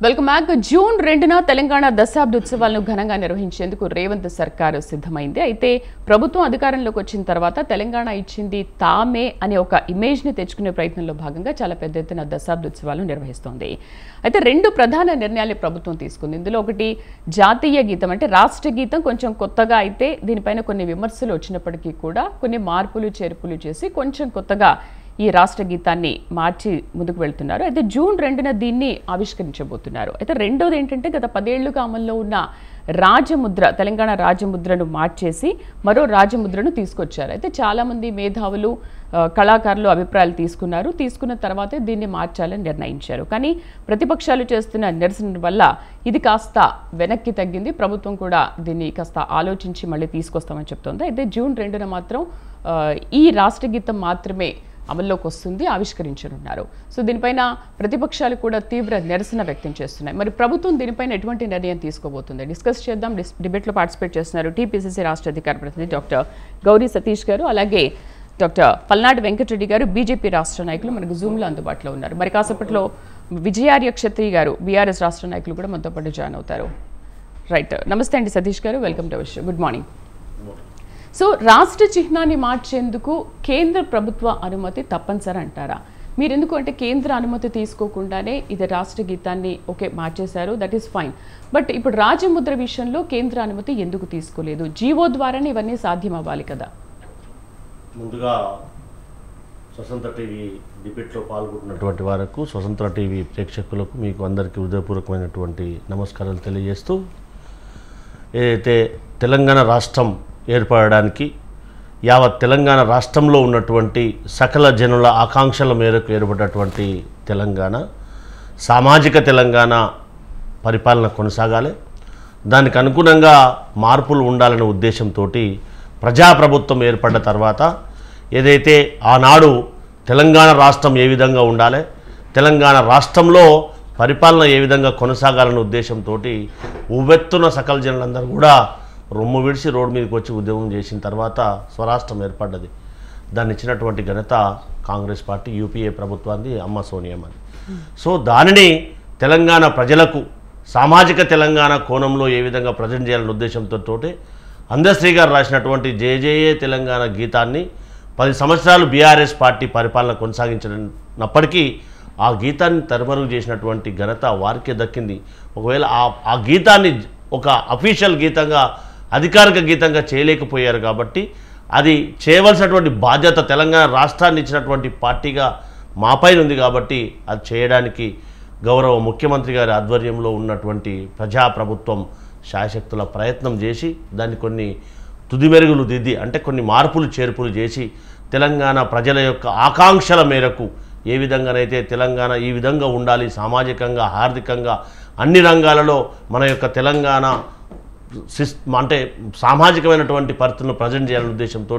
Welcome back. June 2న Telangana దశాబ్ది ఉత్సవాలను ఘనంగా నిర్వహించేందుకు రేవంత్ సర్కారు సిద్ధమైంది. అయితే ప్రభుత్వం అధికారంలోకి వచ్చిన తర్వాత తెలంగాణ ఇచ్చింది తామే అనే ఒక ఇమేజ్ ని తెచ్చుకునే ప్రయత్నంలో భాగంగా చాలా పెద్ద ఎత్తున దశాబ్ది ఉత్సవాలను నిర్వహిస్తోంది. అయితే రెండు ప్రధాన నిర్ణయాలు ప్రభుత్వం తీసుకుంది. ఇందులో ఒకటి జాతీయ గీతం, అంటే రాష్ట్ర గీతం కొంచెం కొత్తగా అయితే దీనిపైన కొన్ని విమర్శలు వచ్చినప్పటికీ కూడా కొన్ని మార్పులు చేర్పులు చేసి కొంచెం కొత్తగా ఈ రాష్ట్ర గీతాన్ని మార్చి ముందుకు వెళ్తున్నారు. అయితే జూన్ 2న దీన్ని ఆవిష్కరించబోతున్నారు. అయితే రెండోది ఏంటంటే గత 10 ఏళ్లుగా అమల్లో ఉన్న రాజముద్ర, తెలంగాణ రాజముద్రను మార్చేసి మరో రాజముద్రను తీసుకొచ్చారు. అయితే చాలామంది మేధావులు, కళాకారులు అభిప్రాయాలు తీసుకున్న తర్వాతే దీన్ని మార్చాలని నిర్ణయించారు. కానీ ప్రతిపక్షాలు చేస్తున్న నిరసన వల్ల ఇది కాస్త వెనక్కి తగ్గింది. ప్రభుత్వం కూడా దీన్ని కాస్త ఆలోచించి మళ్ళీ తీసుకొస్తామని చెప్తోంది. అయితే జూన్ 2న మాత్రం ఈ రాష్ట్ర గీతం మాత్రమే అమల్లోకి వస్తుంది, ఆవిష్కరించనున్నారు. సో దీనిపైన ప్రతిపక్షాలు కూడా తీవ్ర నిరసన వ్యక్తం చేస్తున్నాయి. మరి ప్రభుత్వం దీనిపైన ఎటువంటి నిర్ణయం తీసుకోబోతుంది డిస్కస్ చేద్దాం. డిబేట్లో పార్టిసిపేట్ చేస్తున్నారు టీపీసీసీ రాష్ట్ర అధికార ప్రతినిధి డాక్టర్ గౌరీ సతీష్ గారు, అలాగే డాక్టర్ పల్నాడు వెంకటరెడ్డి గారు, బీజేపీ రాష్ట్ర నాయకులు మనకు జూమ్లో అందుబాటులో ఉన్నారు. మరి కాసేపట్లో విజయార్య క్షత్రియ గారు, బీఆర్ఎస్ రాష్ట్ర నాయకులు కూడా మనతో పాటు జాయిన్ అవుతారు. రైట్, నమస్తే అండి సతీష్ గారు, welcome to our show. Good morning. So రాష్ట్ర చిహ్నాన్ని మార్చేందుకు కేంద్ర ప్రభుత్వ అనుమతి తప్పనిసరి అంటారా? మీరు ఎందుకు అంటే కేంద్ర అనుమతి తీసుకోకుండానే ఇది రాష్ట్ర గీతాన్ని మార్చేశారు, దట్ ఈస్ ఫైన్. బట్ ఇప్పుడు రాజముద్ర విషయంలో కేంద్ర అనుమతి ఎందుకు తీసుకోలేదు? జీవో ద్వారానే ఇవన్నీ సాధ్యం అవ్వాలి కదా. ముందుగా స్వతంత్ర టీవీ డిబేట్లో పాల్గొన్నటువంటి వారికి, స్వతంత్ర టీవీ ప్రేక్షకులకు, మీకు అందరికీ హృదయపూర్వకమైనటువంటి నమస్కారాలు తెలియజేస్తూ, ఏదైతే తెలంగాణ రాష్ట్రం ఏర్పడడానికి యావత్ తెలంగాణ రాష్ట్రంలో ఉన్నటువంటి సకల జనుల ఆకాంక్షల మేరకు ఏర్పడినటువంటి తెలంగాణ, సామాజిక తెలంగాణ పరిపాలన కొనసాగాలి, దానికి అనుగుణంగా మార్పులు ఉండాలనే ఉద్దేశంతో ప్రజాప్రభుత్వం ఏర్పడ్డ తర్వాత ఏదైతే ఆనాడు తెలంగాణ రాష్ట్రం ఏ విధంగా ఉండాలి, తెలంగాణ రాష్ట్రంలో పరిపాలన ఏ విధంగా కొనసాగాలనే ఉద్దేశంతో ఉవ్వెత్తున సకల జనులందరూ కూడా రొమ్ము విడిచి రోడ్డు మీదకి వచ్చి ఉద్యమం చేసిన తర్వాత స్వరాష్ట్రం ఏర్పడ్డది. దాన్ని ఇచ్చినటువంటి ఘనత కాంగ్రెస్ పార్టీ, యూపీఏ ప్రభుత్వాన్ని, అమ్మ సోనియమ్మని. సో దానిని తెలంగాణ ప్రజలకు సామాజిక తెలంగాణ కోణంలో ఏ విధంగా ప్రజెంట్ చేయాలనే ఉద్దేశంతో అందశ్రీ గారు రాసినటువంటి జయ తెలంగాణ గీతాన్ని 10 సంవత్సరాలు బీఆర్ఎస్ పార్టీ పరిపాలన కొనసాగించినప్పటికీ ఆ గీతాన్ని తరమరుగు చేసినటువంటి ఘనత వారికే దక్కింది. ఒకవేళ ఆ గీతాన్ని ఒక అఫీషియల్ గీతంగా, అధికారిక గీతంగా చేయలేకపోయారు కాబట్టి అది చేయవలసినటువంటి బాధ్యత తెలంగాణ రాష్ట్రాన్ని ఇచ్చినటువంటి పార్టీగా మాపైన ఉంది. కాబట్టి అది చేయడానికి గౌరవ ముఖ్యమంత్రి గారి ఆధ్వర్యంలో ఉన్నటువంటి ప్రజాప్రభుత్వం శాయశక్తుల ప్రయత్నం చేసి దాన్ని కొన్ని తుదిమెరుగులు దిద్ది, అంటే కొన్ని మార్పులు చేర్పులు చేసి తెలంగాణ ప్రజల యొక్క ఆకాంక్షల మేరకు ఏ విధంగానైతే తెలంగాణ ఈ విధంగా ఉండాలి, సామాజికంగా, ఆర్థికంగా అన్ని రంగాలలో మన యొక్క తెలంగాణ అంటే సామాజికమైనటువంటి పరిస్థితులను ప్రజెంట్ చేయాలనే ఉద్దేశంతో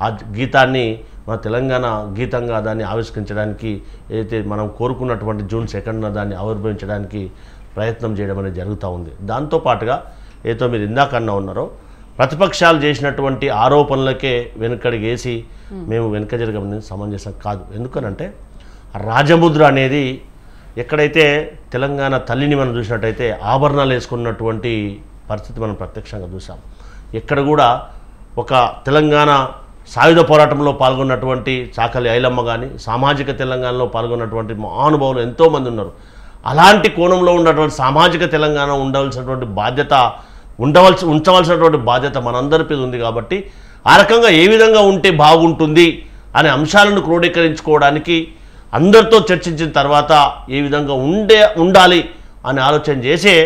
ఆ గీతాన్ని మన తెలంగాణ గీతంగా దాన్ని ఆవిష్కరించడానికి, ఏదైతే మనం కోరుకున్నటువంటి జూన్ 2న దాన్ని ఆవిర్భవించడానికి ప్రయత్నం చేయడం అనేది జరుగుతూ ఉంది. దాంతోపాటుగా ఏదో మీరు ఇందాకన్నా ఉన్నారో, ప్రతిపక్షాలు చేసినటువంటి ఆరోపణలకే వెనుకడిగేసి మేము వెనుక జరగమని సమంజసం కాదు. ఎందుకనంటే రాజముద్ర అనేది ఎక్కడైతే తెలంగాణ తల్లిని మనం చూసినట్టయితే ఆభరణాలు వేసుకున్నటువంటి పరిస్థితి మనం ప్రత్యక్షంగా చూసాం. ఎక్కడ కూడా ఒక తెలంగాణ సాయుధ పోరాటంలో పాల్గొన్నటువంటి చాకలి ఐలమ్మ కానీ, సామాజిక తెలంగాణలో పాల్గొన్నటువంటి మహానుభావులు ఎంతోమంది ఉన్నారు. అలాంటి కోణంలో ఉన్నటువంటి సామాజిక తెలంగాణ ఉండవలసినటువంటి బాధ్యత, ఉంచవలసినటువంటి బాధ్యత మనందరిపై ఉంది. కాబట్టి ఆ రకంగా ఏ విధంగా ఉంటే బాగుంటుంది అనే అంశాలను క్రోడీకరించుకోవడానికి అందరితో చర్చించిన తర్వాత ఏ విధంగా ఉండాలి అని ఆలోచన చేసే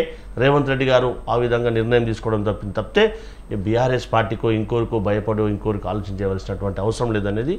రేవంత్ రెడ్డి గారు ఆ విధంగా నిర్ణయం తీసుకోవడం తప్పితే బీఆర్ఎస్ పార్టీకో ఇంకోరికో భయపడో ఇంకోరికి ఆలోచించవలసినటువంటి అవసరం లేదనేది.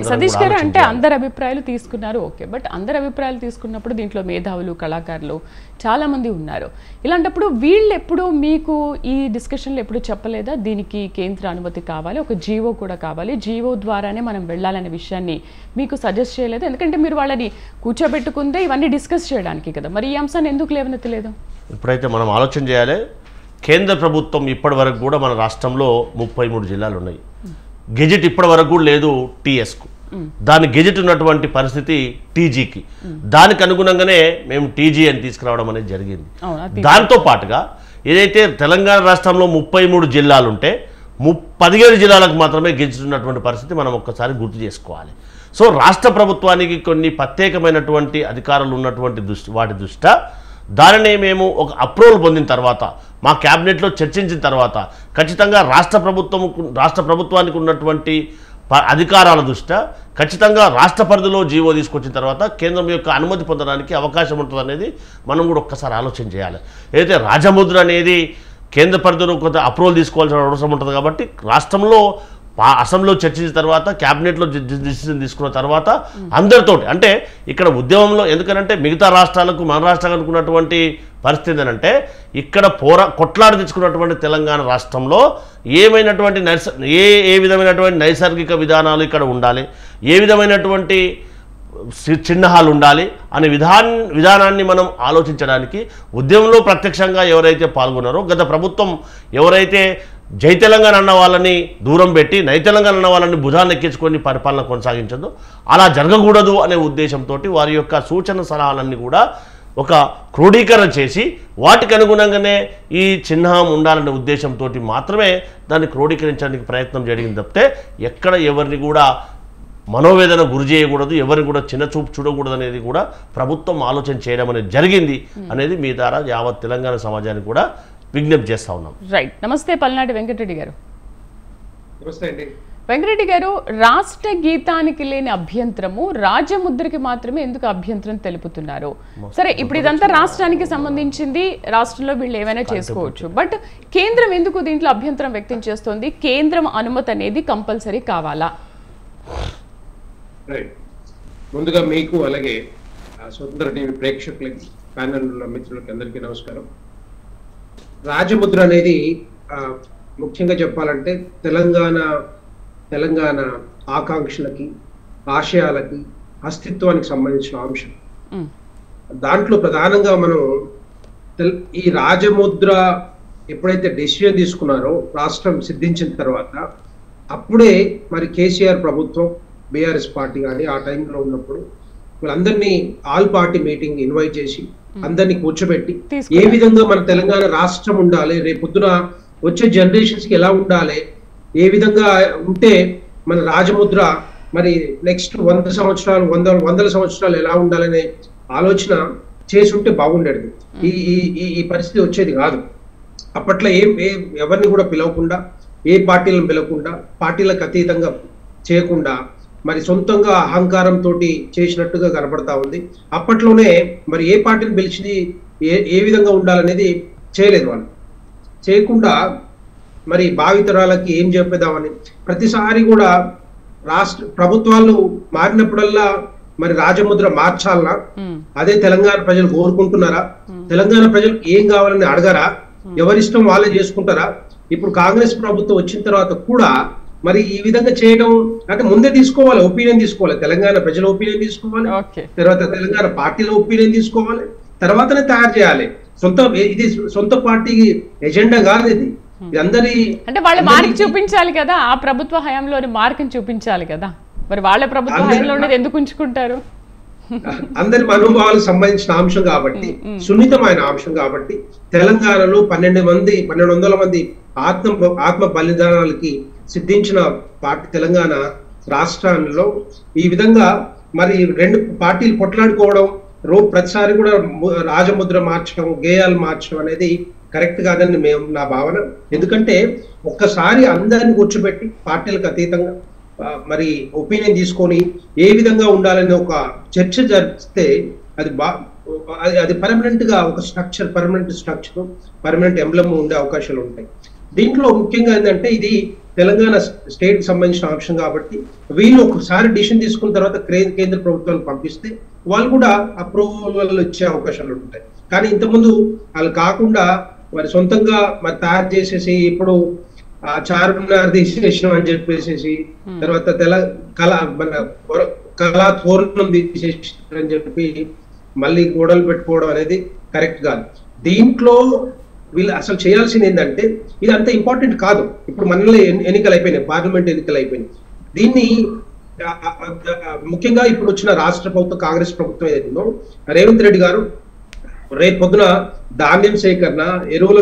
సతీష్ గారు అంటే అందరి అభిప్రాయాలు తీసుకున్నారు, బట్ అందరి అభిప్రాయాలు తీసుకున్నప్పుడు దీంట్లో మేధావులు, కళాకారులు చాలా మంది ఉన్నారు. ఇలాంటప్పుడు వీళ్ళు ఎప్పుడు మీకు ఈ డిస్కషన్లో ఎప్పుడు చెప్పలేదా దీనికి కేంద్ర అనుమతి కావాలి, ఒక జీవో కూడా కావాలి, జీవో ద్వారానే మనం వెళ్ళాలనే విషయాన్ని మీకు సజెస్ట్ చేయలేదు? ఎందుకంటే మీరు వాళ్ళని కూర్చోబెట్టుకుందే ఇవన్నీ డిస్కస్ చేయడానికి కదా, మరి ఈ అంశాన్ని ఎందుకు లేవనెత్తలేదు? ఇప్పుడైతే మనం ఆలోచన చేయాలి. కేంద్ర ప్రభుత్వం ఇప్పటి వరకు కూడా మన రాష్ట్రంలో 33 జిల్లాలు ఉన్నాయి. గెజెట్ ఇప్పటి వరకు కూడా లేదు టీఎస్కు. దాన్ని గెజెట్ ఉన్నటువంటి పరిస్థితి టీజీకి. దానికి అనుగుణంగానే మేము టీజీ అని తీసుకురావడం అనేది జరిగింది. దాంతో పాటుగా ఏదైతే తెలంగాణ రాష్ట్రంలో 33 జిల్లాలు ఉంటే 17 జిల్లాలకు మాత్రమే గెజెట్ ఉన్నటువంటి పరిస్థితి మనం ఒక్కసారి గుర్తు చేసుకోవాలి. సో రాష్ట్ర ప్రభుత్వానికి కొన్ని ప్రత్యేకమైనటువంటి అధికారాలు ఉన్నటువంటి వాటి దృష్ట్యా దానిని మేము ఒక అప్రూవల్ పొందిన తర్వాత మా క్యాబినెట్లో చర్చించిన తర్వాత ఖచ్చితంగా రాష్ట్ర ప్రభుత్వానికి ఉన్నటువంటి అధికారాల దృష్ట్యా ఖచ్చితంగా రాష్ట్ర పరిధిలో జీవో తీసుకొచ్చిన తర్వాత కేంద్రం యొక్క అనుమతి పొందడానికి అవకాశం ఉంటుంది అనేది మనం కూడా ఒక్కసారి ఆలోచన చేయాలి. అయితే రాజముద్ర అనేది కేంద్ర పరిధిలో కొంత అప్రూవల్ తీసుకోవాల్సిన అవసరం ఉంటుంది కాబట్టి రాష్ట్రంలో అసెంబ్లీలో చర్చించిన తర్వాత క్యాబినెట్లో డిసిజన్ తీసుకున్న తర్వాత అందరితోటి అంటే ఇక్కడ ఉద్యమంలో ఎందుకనంటే మిగతా రాష్ట్రాలకు మన రాష్ట్రానికి ఉన్నటువంటి పరిస్థితి ఏంటంటే ఇక్కడ కొట్లాడి తెచ్చుకున్నటువంటి తెలంగాణ రాష్ట్రంలో ఏమైనటువంటి ఏ విధమైనటువంటి నైసర్గిక విధానాలు ఇక్కడ ఉండాలి, ఏ విధమైనటువంటి చిహ్నాలు ఉండాలి అనే విధానాన్ని మనం ఆలోచించడానికి ఉద్యమంలో ప్రత్యక్షంగా ఎవరైతే పాల్గొన్నారో గత ప్రభుత్వం ఎవరైతే జై తెలంగాణ అన్న వాళ్ళని దూరం పెట్టి నై తెలంగాణ అన్న వాళ్ళని భుజాన్ని ఎక్కించుకొని పరిపాలన కొనసాగించదు, అలా జరగకూడదు అనే ఉద్దేశంతో వారి యొక్క సూచన సలహాలన్నీ కూడా ఒక క్రోడీకరణ చేసి వాటికి అనుగుణంగానే ఈ చిహ్నం ఉండాలనే ఉద్దేశంతో మాత్రమే దాన్ని క్రోడీకరించడానికి ప్రయత్నం జరిగింది తప్పితే ఎక్కడ ఎవరిని కూడా మనోవేదన గురి చేయకూడదు, ఎవరిని కూడా చిన్న చూపు చూడకూడదు అనేది కూడా ప్రభుత్వం ఆలోచన చేయడం అనేది జరిగింది అనేది మీ ద్వారా యావత్ తెలంగాణ సమాజానికి కూడా విజ్ఞప్తి చేస్తా ఉన్నాం. రైట్. నమస్తే పల్నాటి వెంకటరెడ్డి గారు. నమస్తే అండి. వెంకటరెడ్డి గారు, రాష్ట్ర గీతానికి లేని అభ్యంతరము రాజముద్రకి మాత్రమే ఎందుకు అభ్యంతరం తెలుపుతున్నారు? సరే, ఇప్పుడు ఇదంతా రాష్ట్రానికి సంబంధించింది, రాష్ట్రంలో వీళ్ళు ఏమైనా చేసుకోవచ్చు, బట్ కేంద్రం ఎందుకు దీంట్లో అభ్యంతరం వ్యక్తం చేస్తోంది? కేంద్రం అనుమతి అనేది కంపల్సరీ కావాలా? ముందుగా మీకు అలాగే స్వతంత్ర టీవీ ప్రేక్షకులకి ప్యానెల్ మిత్రులకి అందరికీ నమస్కారం. రాజముద్ర అనేది ముఖ్యంగా చెప్పాలంటే తెలంగాణ ఆకాంక్షలకి, ఆశయాలకి, అస్తిత్వానికి సంబంధించిన అంశం. దాంట్లో ప్రధానంగా మనం ఈ రాజముద్ర ఎప్పుడైతే డెసిషన్ తీసుకున్నారో రాష్ట్రం సిద్ధించిన తర్వాత అప్పుడే మరి కేసీఆర్ ప్రభుత్వం, బీఆర్ఎస్ పార్టీ కానీ ఆ టైంలో ఉన్నప్పుడు వీళ్ళందరినీ ఆల్ పార్టీ మీటింగ్ ఇన్వైట్ చేసి అందరినీ కూర్చోబెట్టి ఏ విధంగా మన తెలంగాణ రాష్ట్రం ఉండాలి, రేపొద్దున వచ్చే జనరేషన్స్ కి ఎలా ఉండాలి, ఏ విధంగా ఉంటే మన రాజముద్ర మరి నెక్స్ట్ 100 సంవత్సరాలు 100 సంవత్సరాలు ఎలా ఉండాలనే ఆలోచన చేసి ఉంటే బాగుండేది. ఈ పరిస్థితి వచ్చేది కాదు. అప్పట్లో ఎవరిని కూడా పిలవకుండా, ఏ పార్టీలను పిలవకుండా, పార్టీలకు అతీతంగా చేయకుండా మరి సొంతంగా అహంకారంతో చేసినట్టుగా కనపడతా ఉంది. అప్పట్లోనే మరి ఏ పార్టీని పిలిచి ఏ విధంగా ఉండాలనేది చేయలేదు. వాళ్ళు చేయకుండా మరి భావితరాలకి ఏం చెప్పేదామని ప్రతిసారి కూడా రాష్ట్ర ప్రభుత్వాలు మారినప్పుడల్లా మరి రాజముద్ర మార్చాలనా? అదే తెలంగాణ ప్రజలు కోరుకుంటున్నారా? తెలంగాణ ప్రజలకు ఏం కావాలని అడగరా? ఎవరిష్టం వాళ్ళే చేసుకుంటారా? ఇప్పుడు కాంగ్రెస్ ప్రభుత్వం వచ్చిన తర్వాత కూడా మరి ఈ విధంగా చేయడం అంటే ముందే తీసుకోవాలి, ఒపీనియన్ తీసుకోవాలి, తెలంగాణ ప్రజల ఒపీనియన్ తీసుకోవాలి, తర్వాత తెలంగాణ పార్టీల ఒపీనియన్ తీసుకోవాలి, తర్వాతనే తయారు చేయాలి. ఇది సొంత పార్టీ ఎజెండా కాదు. ఇది అందరి అంటే వాళ్ళ మార్క్ చూపించాలి కదా, ఆ ప్రభుత్వ హయాంలోని మార్కుని చూపించాలి కదా. మరి వాళ్ళ ప్రభుత్వ హయాంలో ఉన్నది ఎందుకు ఉంచుకుంటారు? అందరి మనోభావాలకు సంబంధించిన అంశం కాబట్టి, సున్నితమైన అంశం కాబట్టి తెలంగాణలో 1200 మంది ఆత్మ బలిదానాలకి సిద్ధించిన పార్టీ తెలంగాణ రాష్ట్రంలో ఈ విధంగా మరి 2 పార్టీలు కొట్లాడుకోవడం, ప్రతిసారి కూడా రాజముద్ర మార్చడం, గేయాలు మార్చడం అనేది కరెక్ట్ కాదని నా భావన. ఎందుకంటే ఒక్కసారి అందరిని కూర్చోబెట్టి పార్టీలకు అతీతంగా మరి ఒపీనియన్ తీసుకొని ఏ విధంగా ఉండాలని ఒక చర్చ జరిపిస్తే అది పర్మనెంట్ గా ఒక పర్మనెంట్ స్ట్రక్చర్, పర్మనెంట్ ఎంబ్లమ్ ఉండే అవకాశాలు ఉంటాయి. దీంట్లో ముఖ్యంగా ఏంటంటే ఇది తెలంగాణ స్టేట్ సంబంధించిన అంశం కాబట్టి వీళ్ళు ఒకసారి డిసిషన్ తీసుకున్న తర్వాత కేంద్ర ప్రభుత్వానికి పంపిస్తే వాళ్ళు కూడా అప్రూవల్ ఇచ్చే అవకాశాలు ఉంటాయి. కానీ ఇంతకుముందు వాళ్ళు కాకుండా మరి సొంతంగా మరి తయారు చేసేసి ఇప్పుడు చార్మినార్ తీసేసినాం అని చెప్పేసి, తర్వాత కళా పూర్ణం తీసేసినారని చెప్పి మళ్ళీ గోడలు పెట్టుకోవడం అనేది కరెక్ట్ కాదు. దీంట్లో వీళ్ళు అసలు చేయాల్సింది ఏంటంటే ఇది అంత ఇంపార్టెంట్ కాదు. ఇప్పుడు మనలో ఎన్నికలు అయిపోయినాయి, పార్లమెంట్ ఎన్నికలు అయిపోయినాయి. దీన్ని ముఖ్యంగా ఇప్పుడు వచ్చిన రాష్ట్ర ప్రభుత్వం, కాంగ్రెస్ ప్రభుత్వం ఏదైతుందో, రేవంత్ రెడ్డి గారు రేపు పొద్దున ధాన్యం సేకరణ, ఎరువుల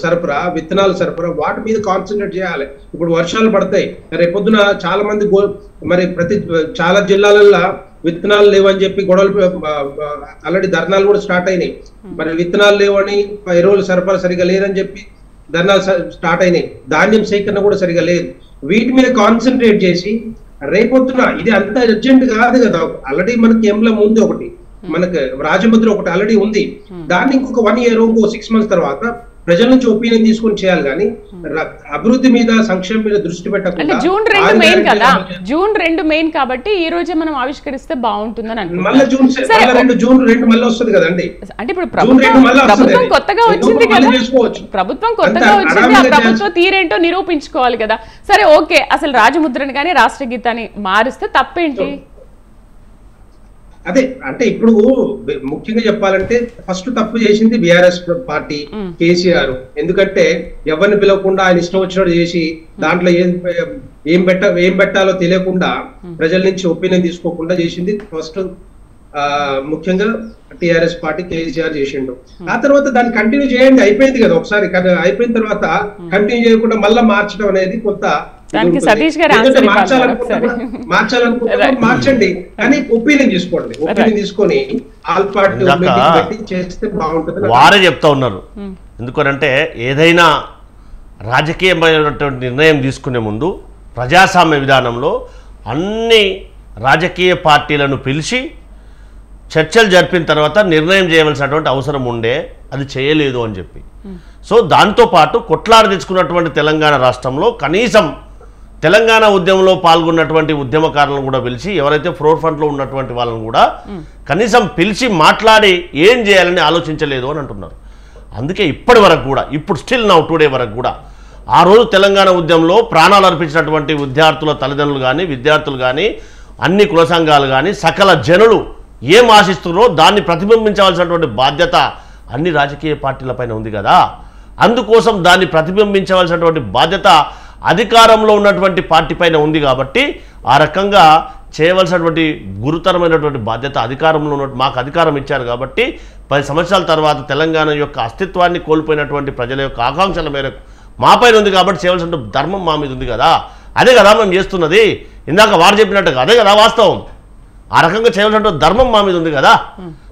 సరఫరా, విత్తనాల సరఫరా, వాటి మీద కాన్సన్ట్రేట్ చేయాలి. ఇప్పుడు వర్షాలు పడతాయి, రేపొద్దున చాలా మంది మరి చాలా జిల్లాలలో విత్తనాలు లేవని చెప్పి గొడవలు, ఆల్రెడీ ధర్నాలు కూడా స్టార్ట్ అయినాయి. మరి విత్తనాలు లేవని, ఎరువుల సరఫరా సరిగా లేదని చెప్పి ధర్నాలు స్టార్ట్ అయినాయి. ధాన్యం సేకరణ కూడా సరిగా లేదు. వీటి మీద కాన్సన్ట్రేట్ చేసి రేపొద్దున, ఇది అంత అర్జెంట్ కాదు కదా, ఆల్రెడీ మనకి ఎంబ్లం ఉంది ఒకటి, మనకు రాజముద్ర ఒకటి ఆల్రెడీ ఉంది. దాన్ని ఇంకొక 1 year, ఇంకో 6 months తర్వాత ప్రజల నుంచి ఒపీనియన్ తీసుకొని చేయాలి. కానీ అభివృద్ధి మీద, సంక్షేమం మీద దృష్టి పెట్టకుండా జూన్ 2 మెయిన్ కదా, జూన్ 2 మెయిన్ కాబట్టి ఈ రోజే మనం ఆవిష్కరిస్తే బాగుంటుందని అనుకుంటున్నాం. మళ్ళీ జూన్ 2 మళ్ళీ వస్తుంది కదండి. అంటే ఇప్పుడు ప్రభుత్వం కొత్తగా వచ్చింది కదా, ప్రభుత్వం కొత్తగా వచ్చింది, ఆ ప్రభుత్వం తీరేంటో నిరూపించుకోవాలి కదా. సరే ఓకే, అసలు రాజముద్రని కానీ రాష్ట్ర గీతాన్ని మారిస్తే తప్పేంటి? అదే అంటే ఇప్పుడు ముఖ్యంగా చెప్పాలంటే ఫస్ట్ తప్పు చేసింది బీఆర్ఎస్ పార్టీ, కేసీఆర్. ఎందుకంటే ఎవరిని పిలవకుండా ఆయన ఇష్టం వచ్చినట్టు చేసి దాంట్లో ఏం పెట్టాలో తెలియకుండా ప్రజల నుంచి ఒపీనియన్ తీసుకోకుండా చేసింది ఫస్ట్ ముఖ్యంగా టిఆర్ఎస్ పార్టీ, కేసీఆర్ చేసిండు. ఆ తర్వాత దాన్ని కంటిన్యూ చేయండి, అయిపోయింది కదా ఒకసారి. అయిపోయిన తర్వాత కంటిన్యూ చేయకుండా మళ్ళీ మార్చడం అనేది కొంత సతీష్ గారు మార్చాలనుకుంటే మార్చండి, కానీ ఒపీనియన్ తీసుకోండి. ఒపీనియన్ తీసుకొని ఆల్ పార్టీ చేస్తే బాగుంటుంది. వారే చెప్తా ఉన్నారు. ఎందుకంటే ఏదైనా రాజకీయమైనటువంటి నిర్ణయం తీసుకునే ముందు ప్రజాస్వామ్య విధానంలో అన్ని రాజకీయ పార్టీలను పిలిచి చర్చలు జరిపిన తర్వాత నిర్ణయం చేయవలసినటువంటి అవసరం ఉండే, అది చేయలేదు అని చెప్పి. సో దాంతోపాటు కొట్లాడి తెచ్చుకున్నటువంటి తెలంగాణ రాష్ట్రంలో కనీసం తెలంగాణ ఉద్యమంలో పాల్గొన్నటువంటి ఉద్యమకారులను కూడా పిలిచి, ఎవరైతే ఫ్లోర్ ఫ్రంట్లో ఉన్నటువంటి వాళ్ళని కూడా కనీసం పిలిచి మాట్లాడి ఏం చేయాలని ఆలోచించలేదు అని అంటున్నారు. అందుకే ఇప్పటి వరకు కూడా, ఇప్పుడు స్టిల్ నౌ టుడే వరకు కూడా, ఆ రోజు తెలంగాణ ఉద్యమంలో ప్రాణాలు అర్పించినటువంటి విద్యార్థుల తల్లిదండ్రులు కానీ, విద్యార్థులు కానీ, అన్ని కుల సంఘాలు కానీ, సకల జనులు ఏం ఆశిస్తున్నారో దాన్ని ప్రతిబింబించవలసినటువంటి బాధ్యత అన్ని రాజకీయ పార్టీలపైన ఉంది కదా. అందుకోసం దాన్ని ప్రతిబింబించవలసినటువంటి బాధ్యత అధికారంలో ఉన్నటువంటి పార్టీ పైన ఉంది. కాబట్టి ఆ రకంగా చేయవలసినటువంటి గురుతరమైనటువంటి బాధ్యత అధికారంలో ఉన్న, మాకు అధికారం ఇచ్చారు కాబట్టి 10 సంవత్సరాల తర్వాత తెలంగాణ యొక్క అస్తిత్వాన్ని కోల్పోయినటువంటి ప్రజల యొక్క ఆకాంక్షల మేరకు మా పైన ఉంది కాబట్టి చేయవలసిన ధర్మం మా మీద ఉంది కదా. అదే కదా మేము చేస్తున్నది. ఇందాక వారు చెప్పినట్టుగా అదే కదా వాస్తవం. ఆ రకంగా చేయవలసిన ధర్మం మా మీద ఉంది కదా.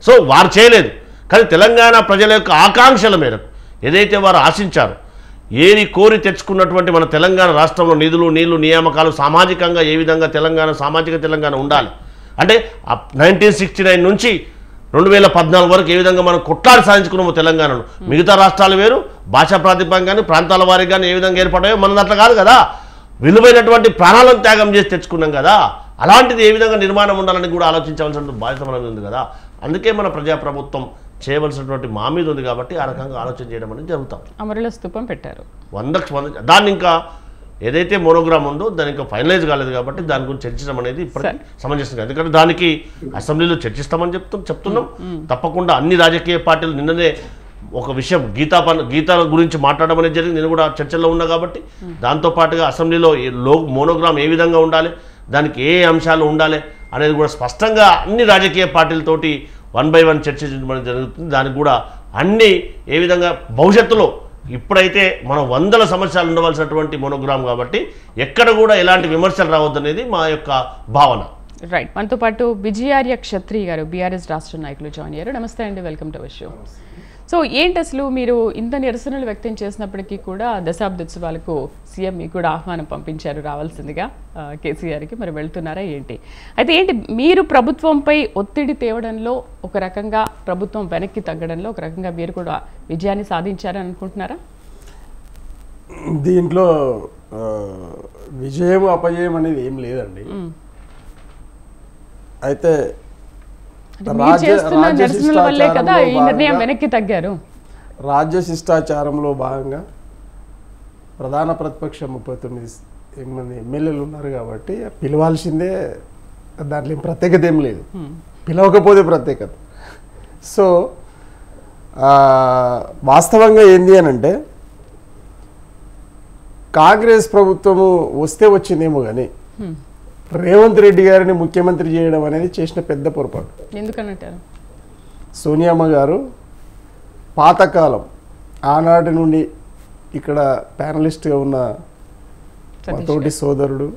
సో వారు చేయలేదు, కానీ తెలంగాణ ప్రజల యొక్క ఆకాంక్షల మేరకు ఏదైతే వారు ఆశించారో, ఏది కోరి తెచ్చుకున్నటువంటి మన తెలంగాణ రాష్ట్రంలో నిధులు, నీళ్లు, నియామకాలు, సామాజికంగా ఏ విధంగా తెలంగాణ, సామాజిక తెలంగాణ ఉండాలి అంటే 1969 నుంచి 2014 వరకు ఏ విధంగా మనం కొట్లాడి సాధించుకున్నామో తెలంగాణను, మిగతా రాష్ట్రాలు వేరు, భాషా ప్రాతిపదికన కానీ ప్రాంతాల వారికి కానీ ఏ విధంగా ఏర్పడాయో మనది అట్లా కాదు కదా. విలువైనటువంటి ప్రాణాలను త్యాగం చేసి తెచ్చుకున్నాం కదా. అలాంటిది ఏ విధంగా నిర్మాణం ఉండాలని కూడా ఆలోచించవలసిన బాధ్యత మన మీద ఉంది కదా. అందుకే మన ప్రజాప్రభుత్వం చేయవలసినటువంటి మా మీద ఉంది కాబట్టి ఆ రకంగా ఆలోచన చేయడం అనేది జరుగుతాం. అమరుల స్తూపం పెట్టారు 100 దాన్ని ఇంకా ఏదైతే మోనోగ్రామ్ ఉందో దాన్ని ఇంకా ఫైనలైజ్ కాలేదు కాబట్టి దాని గురించి చర్చించడం అనేది ఇప్పటికీ సమంజసం. ఎందుకంటే దానికి అసెంబ్లీలో చర్చిస్తామని చెప్తున్నాం. తప్పకుండా అన్ని రాజకీయ పార్టీలు నిన్ననే ఒక విషయం గీతాల గురించి మాట్లాడడం అనేది జరిగింది. నేను కూడా చర్చల్లో ఉన్నా కాబట్టి దాంతోపాటుగా అసెంబ్లీలో మోనోగ్రామ్ ఏ విధంగా ఉండాలి, దానికి ఏ అంశాలు ఉండాలి అనేది కూడా స్పష్టంగా అన్ని రాజకీయ పార్టీలతోటి 1 by 1 చర్చించడం జరుగుతుంది. దానికి కూడా అన్ని ఏ విధంగా భవిష్యత్తులో, ఇప్పుడైతే మనం 100 సంవత్సరాలు ఉండవలసినటువంటి మోనోగ్రామ్ కాబట్టి ఎక్కడ కూడా ఎలాంటి విమర్శలు రావద్దనేది మా యొక్క భావన. రైట్, మనతో పాటు విజయార్య క్షత్రియ గారు బీఆర్ఎస్ రాష్ట్ర నాయకులు జాయిన్ అయ్యారు. నమస్తే అండి, welcome to our show. So ఏంటి అసలు మీరు ఇంత నిరసనలు వ్యక్తం చేసినప్పటికీ కూడా దశాబ్దోత్సవాలకు సీఎం మీకు కూడా ఆహ్వానం పంపించారు రావాల్సిందిగా కేసీఆర్కి, మరి వెళ్తున్నారా ఏంటి? అయితే ఏంటి మీరు ప్రభుత్వంపై ఒత్తిడి తేవడంలో ఒక రకంగా, ప్రభుత్వం వెనక్కి తగ్గడంలో ఒక రకంగా మీరు కూడా విజయాన్ని సాధించారని అనుకుంటున్నారా? దీంట్లో విజయం అపజయం అనేది ఏం లేదండి. అయితే రాజ్య శిష్టాచారంలో భాగంగా ప్రధాన ప్రతిపక్షం 39 మంది ఎమ్మెల్యేలు ఉన్నారు కాబట్టి పిలవాల్సిందే, దాంట్లో ఏం ప్రత్యేకత ఏం లేదు, పిలవకపోతే ప్రత్యేకత. సో వాస్తవంగా ఏంది అని అంటే, కాంగ్రెస్ ప్రభుత్వము వస్తే వచ్చిందేమో కానీ రేవంత్ రెడ్డి గారిని ముఖ్యమంత్రి చేయడం అనేది చేసిన పెద్ద పొరపాటు. ఎందుకనంటారు? సోనియామ్మ గారు పాతకాలం ఆనాటి నుండి ఇక్కడ ప్యానలిస్ట్గా ఉన్న మా తోటి సోదరుడు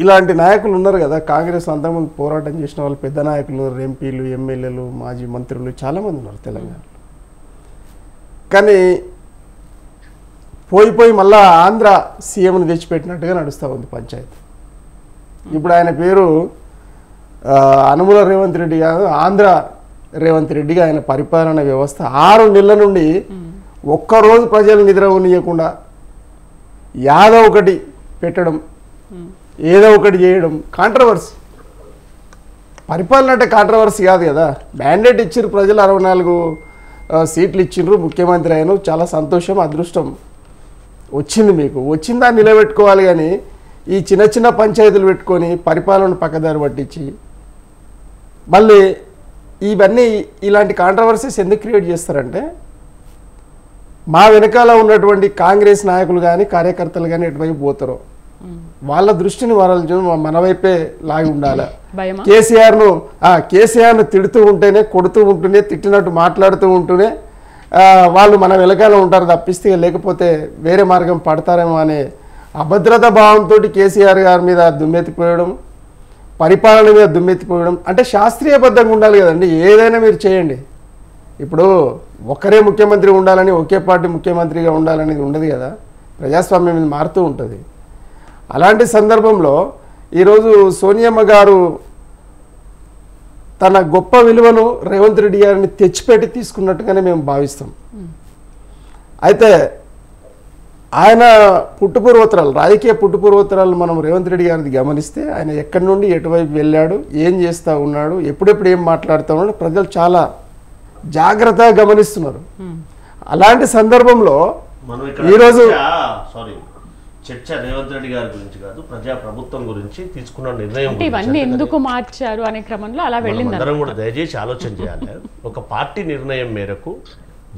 ఇలాంటి నాయకులు ఉన్నారు కదా, కాంగ్రెస్ అంతకుముందు పోరాటం చేసిన వాళ్ళు పెద్ద నాయకులు, ఎంపీలు, ఎమ్మెల్యేలు, మాజీ మంత్రులు చాలామంది ఉన్నారు తెలంగాణలో. కానీ పోయి మళ్ళా ఆంధ్ర సీఎంని తెచ్చిపెట్టినట్టుగా నడుస్తూ ఉంది పంచాయతీ. ఇప్పుడు ఆయన పేరు అనుముల రేవంత్ రెడ్డి కాదు, ఆంధ్ర రేవంత్ రెడ్డిగా ఆయన పరిపాలన వ్యవస్థ 6 నెలల నుండి ఒక్కరోజు ప్రజలు నిద్ర ఉండనీయకుండా యాదో ఒకటి పెట్టడం, ఏదో ఒకటి చేయడం కాంట్రవర్సీ. పరిపాలన అంటే కాంట్రవర్సీ కాదు కదా. మ్యాండేట్ ఇచ్చిర్రు ప్రజలు, 64 సీట్లు ఇచ్చిండ్రు, ముఖ్యమంత్రి అయిన చాలా సంతోషం, అదృష్టం వచ్చింది మీకు. వచ్చిందా నిలబెట్టుకోవాలి. కానీ ఈ చిన్న చిన్న పంచాయతీలు పెట్టుకొని పరిపాలన పక్కదారి పట్టించి మళ్ళీ ఇవన్నీ ఇలాంటి కాంట్రవర్సీస్ ఎందుకు క్రియేట్ చేస్తారంటే, మా వెనకాల ఉన్నటువంటి కాంగ్రెస్ నాయకులు కానీ కార్యకర్తలు కానీ ఎటువైపు పోతారో వాళ్ళ దృష్టిని మన వైపే లాగి ఉండాలి. కేసీఆర్ను తిడుతూ ఉంటేనే, కొడుతూ ఉంటూనే, తిట్టినట్టు మాట్లాడుతూ ఉంటూనే వాళ్ళు మన వెనకాల ఉంటారు తప్పిస్తే, లేకపోతే వేరే మార్గం పడతారేమో అనే అభద్రతా భావంతో కేసీఆర్ గారి మీద దుమ్మెత్తిపోయడం, పరిపాలన మీద దుమ్మెత్తిపోయడం. అంటే శాస్త్రీయబద్ధంగా ఉండాలి కదండి. ఏదైనా మీరు చేయండి. ఇప్పుడు ఒకరే ముఖ్యమంత్రి ఉండాలని, ఒకే పార్టీ ముఖ్యమంత్రిగా ఉండాలనేది ఉండదు కదా. ప్రజాస్వామ్యం మీద మారుతూ ఉంటుంది. అలాంటి సందర్భంలో ఈరోజు సోనియమ్మ గారు తన గొప్ప విలువను రేవంత్ రెడ్డి గారిని తెచ్చిపెట్టి తీసుకున్నట్టుగానే మేము భావిస్తాం. అయితే ఆయన పుట్టుపూర్వోత్తరాలు, రాజకీయ పుట్టుపూర్వోత్తరాలు మనం రేవంత్ రెడ్డి గారిది గమనిస్తే ఆయన ఎక్కడి నుండి ఎటువైపు వెళ్ళాడు, ఏం చేస్తూ ఉన్నాడు, ఎప్పుడెప్పుడు ఏం మాట్లాడుతూ ఉన్నాడు ప్రజలు చాలా జాగ్రత్తగా గమనిస్తున్నారు. అలాంటి సందర్భంలో ఈరోజు చర్చ రేవంత్ రెడ్డి గారి గురించి కాదు, ప్రజా ప్రభుత్వం గురించి తీసుకున్న నిర్ణయం ఇవన్నీ ఎందుకు మార్చారు అనే క్రమంలో అలా వెళ్ళింది. అందరం కూడా దయచేసి ఆలోచన చేయాలి. ఒక పార్టీ నిర్ణయం మేరకు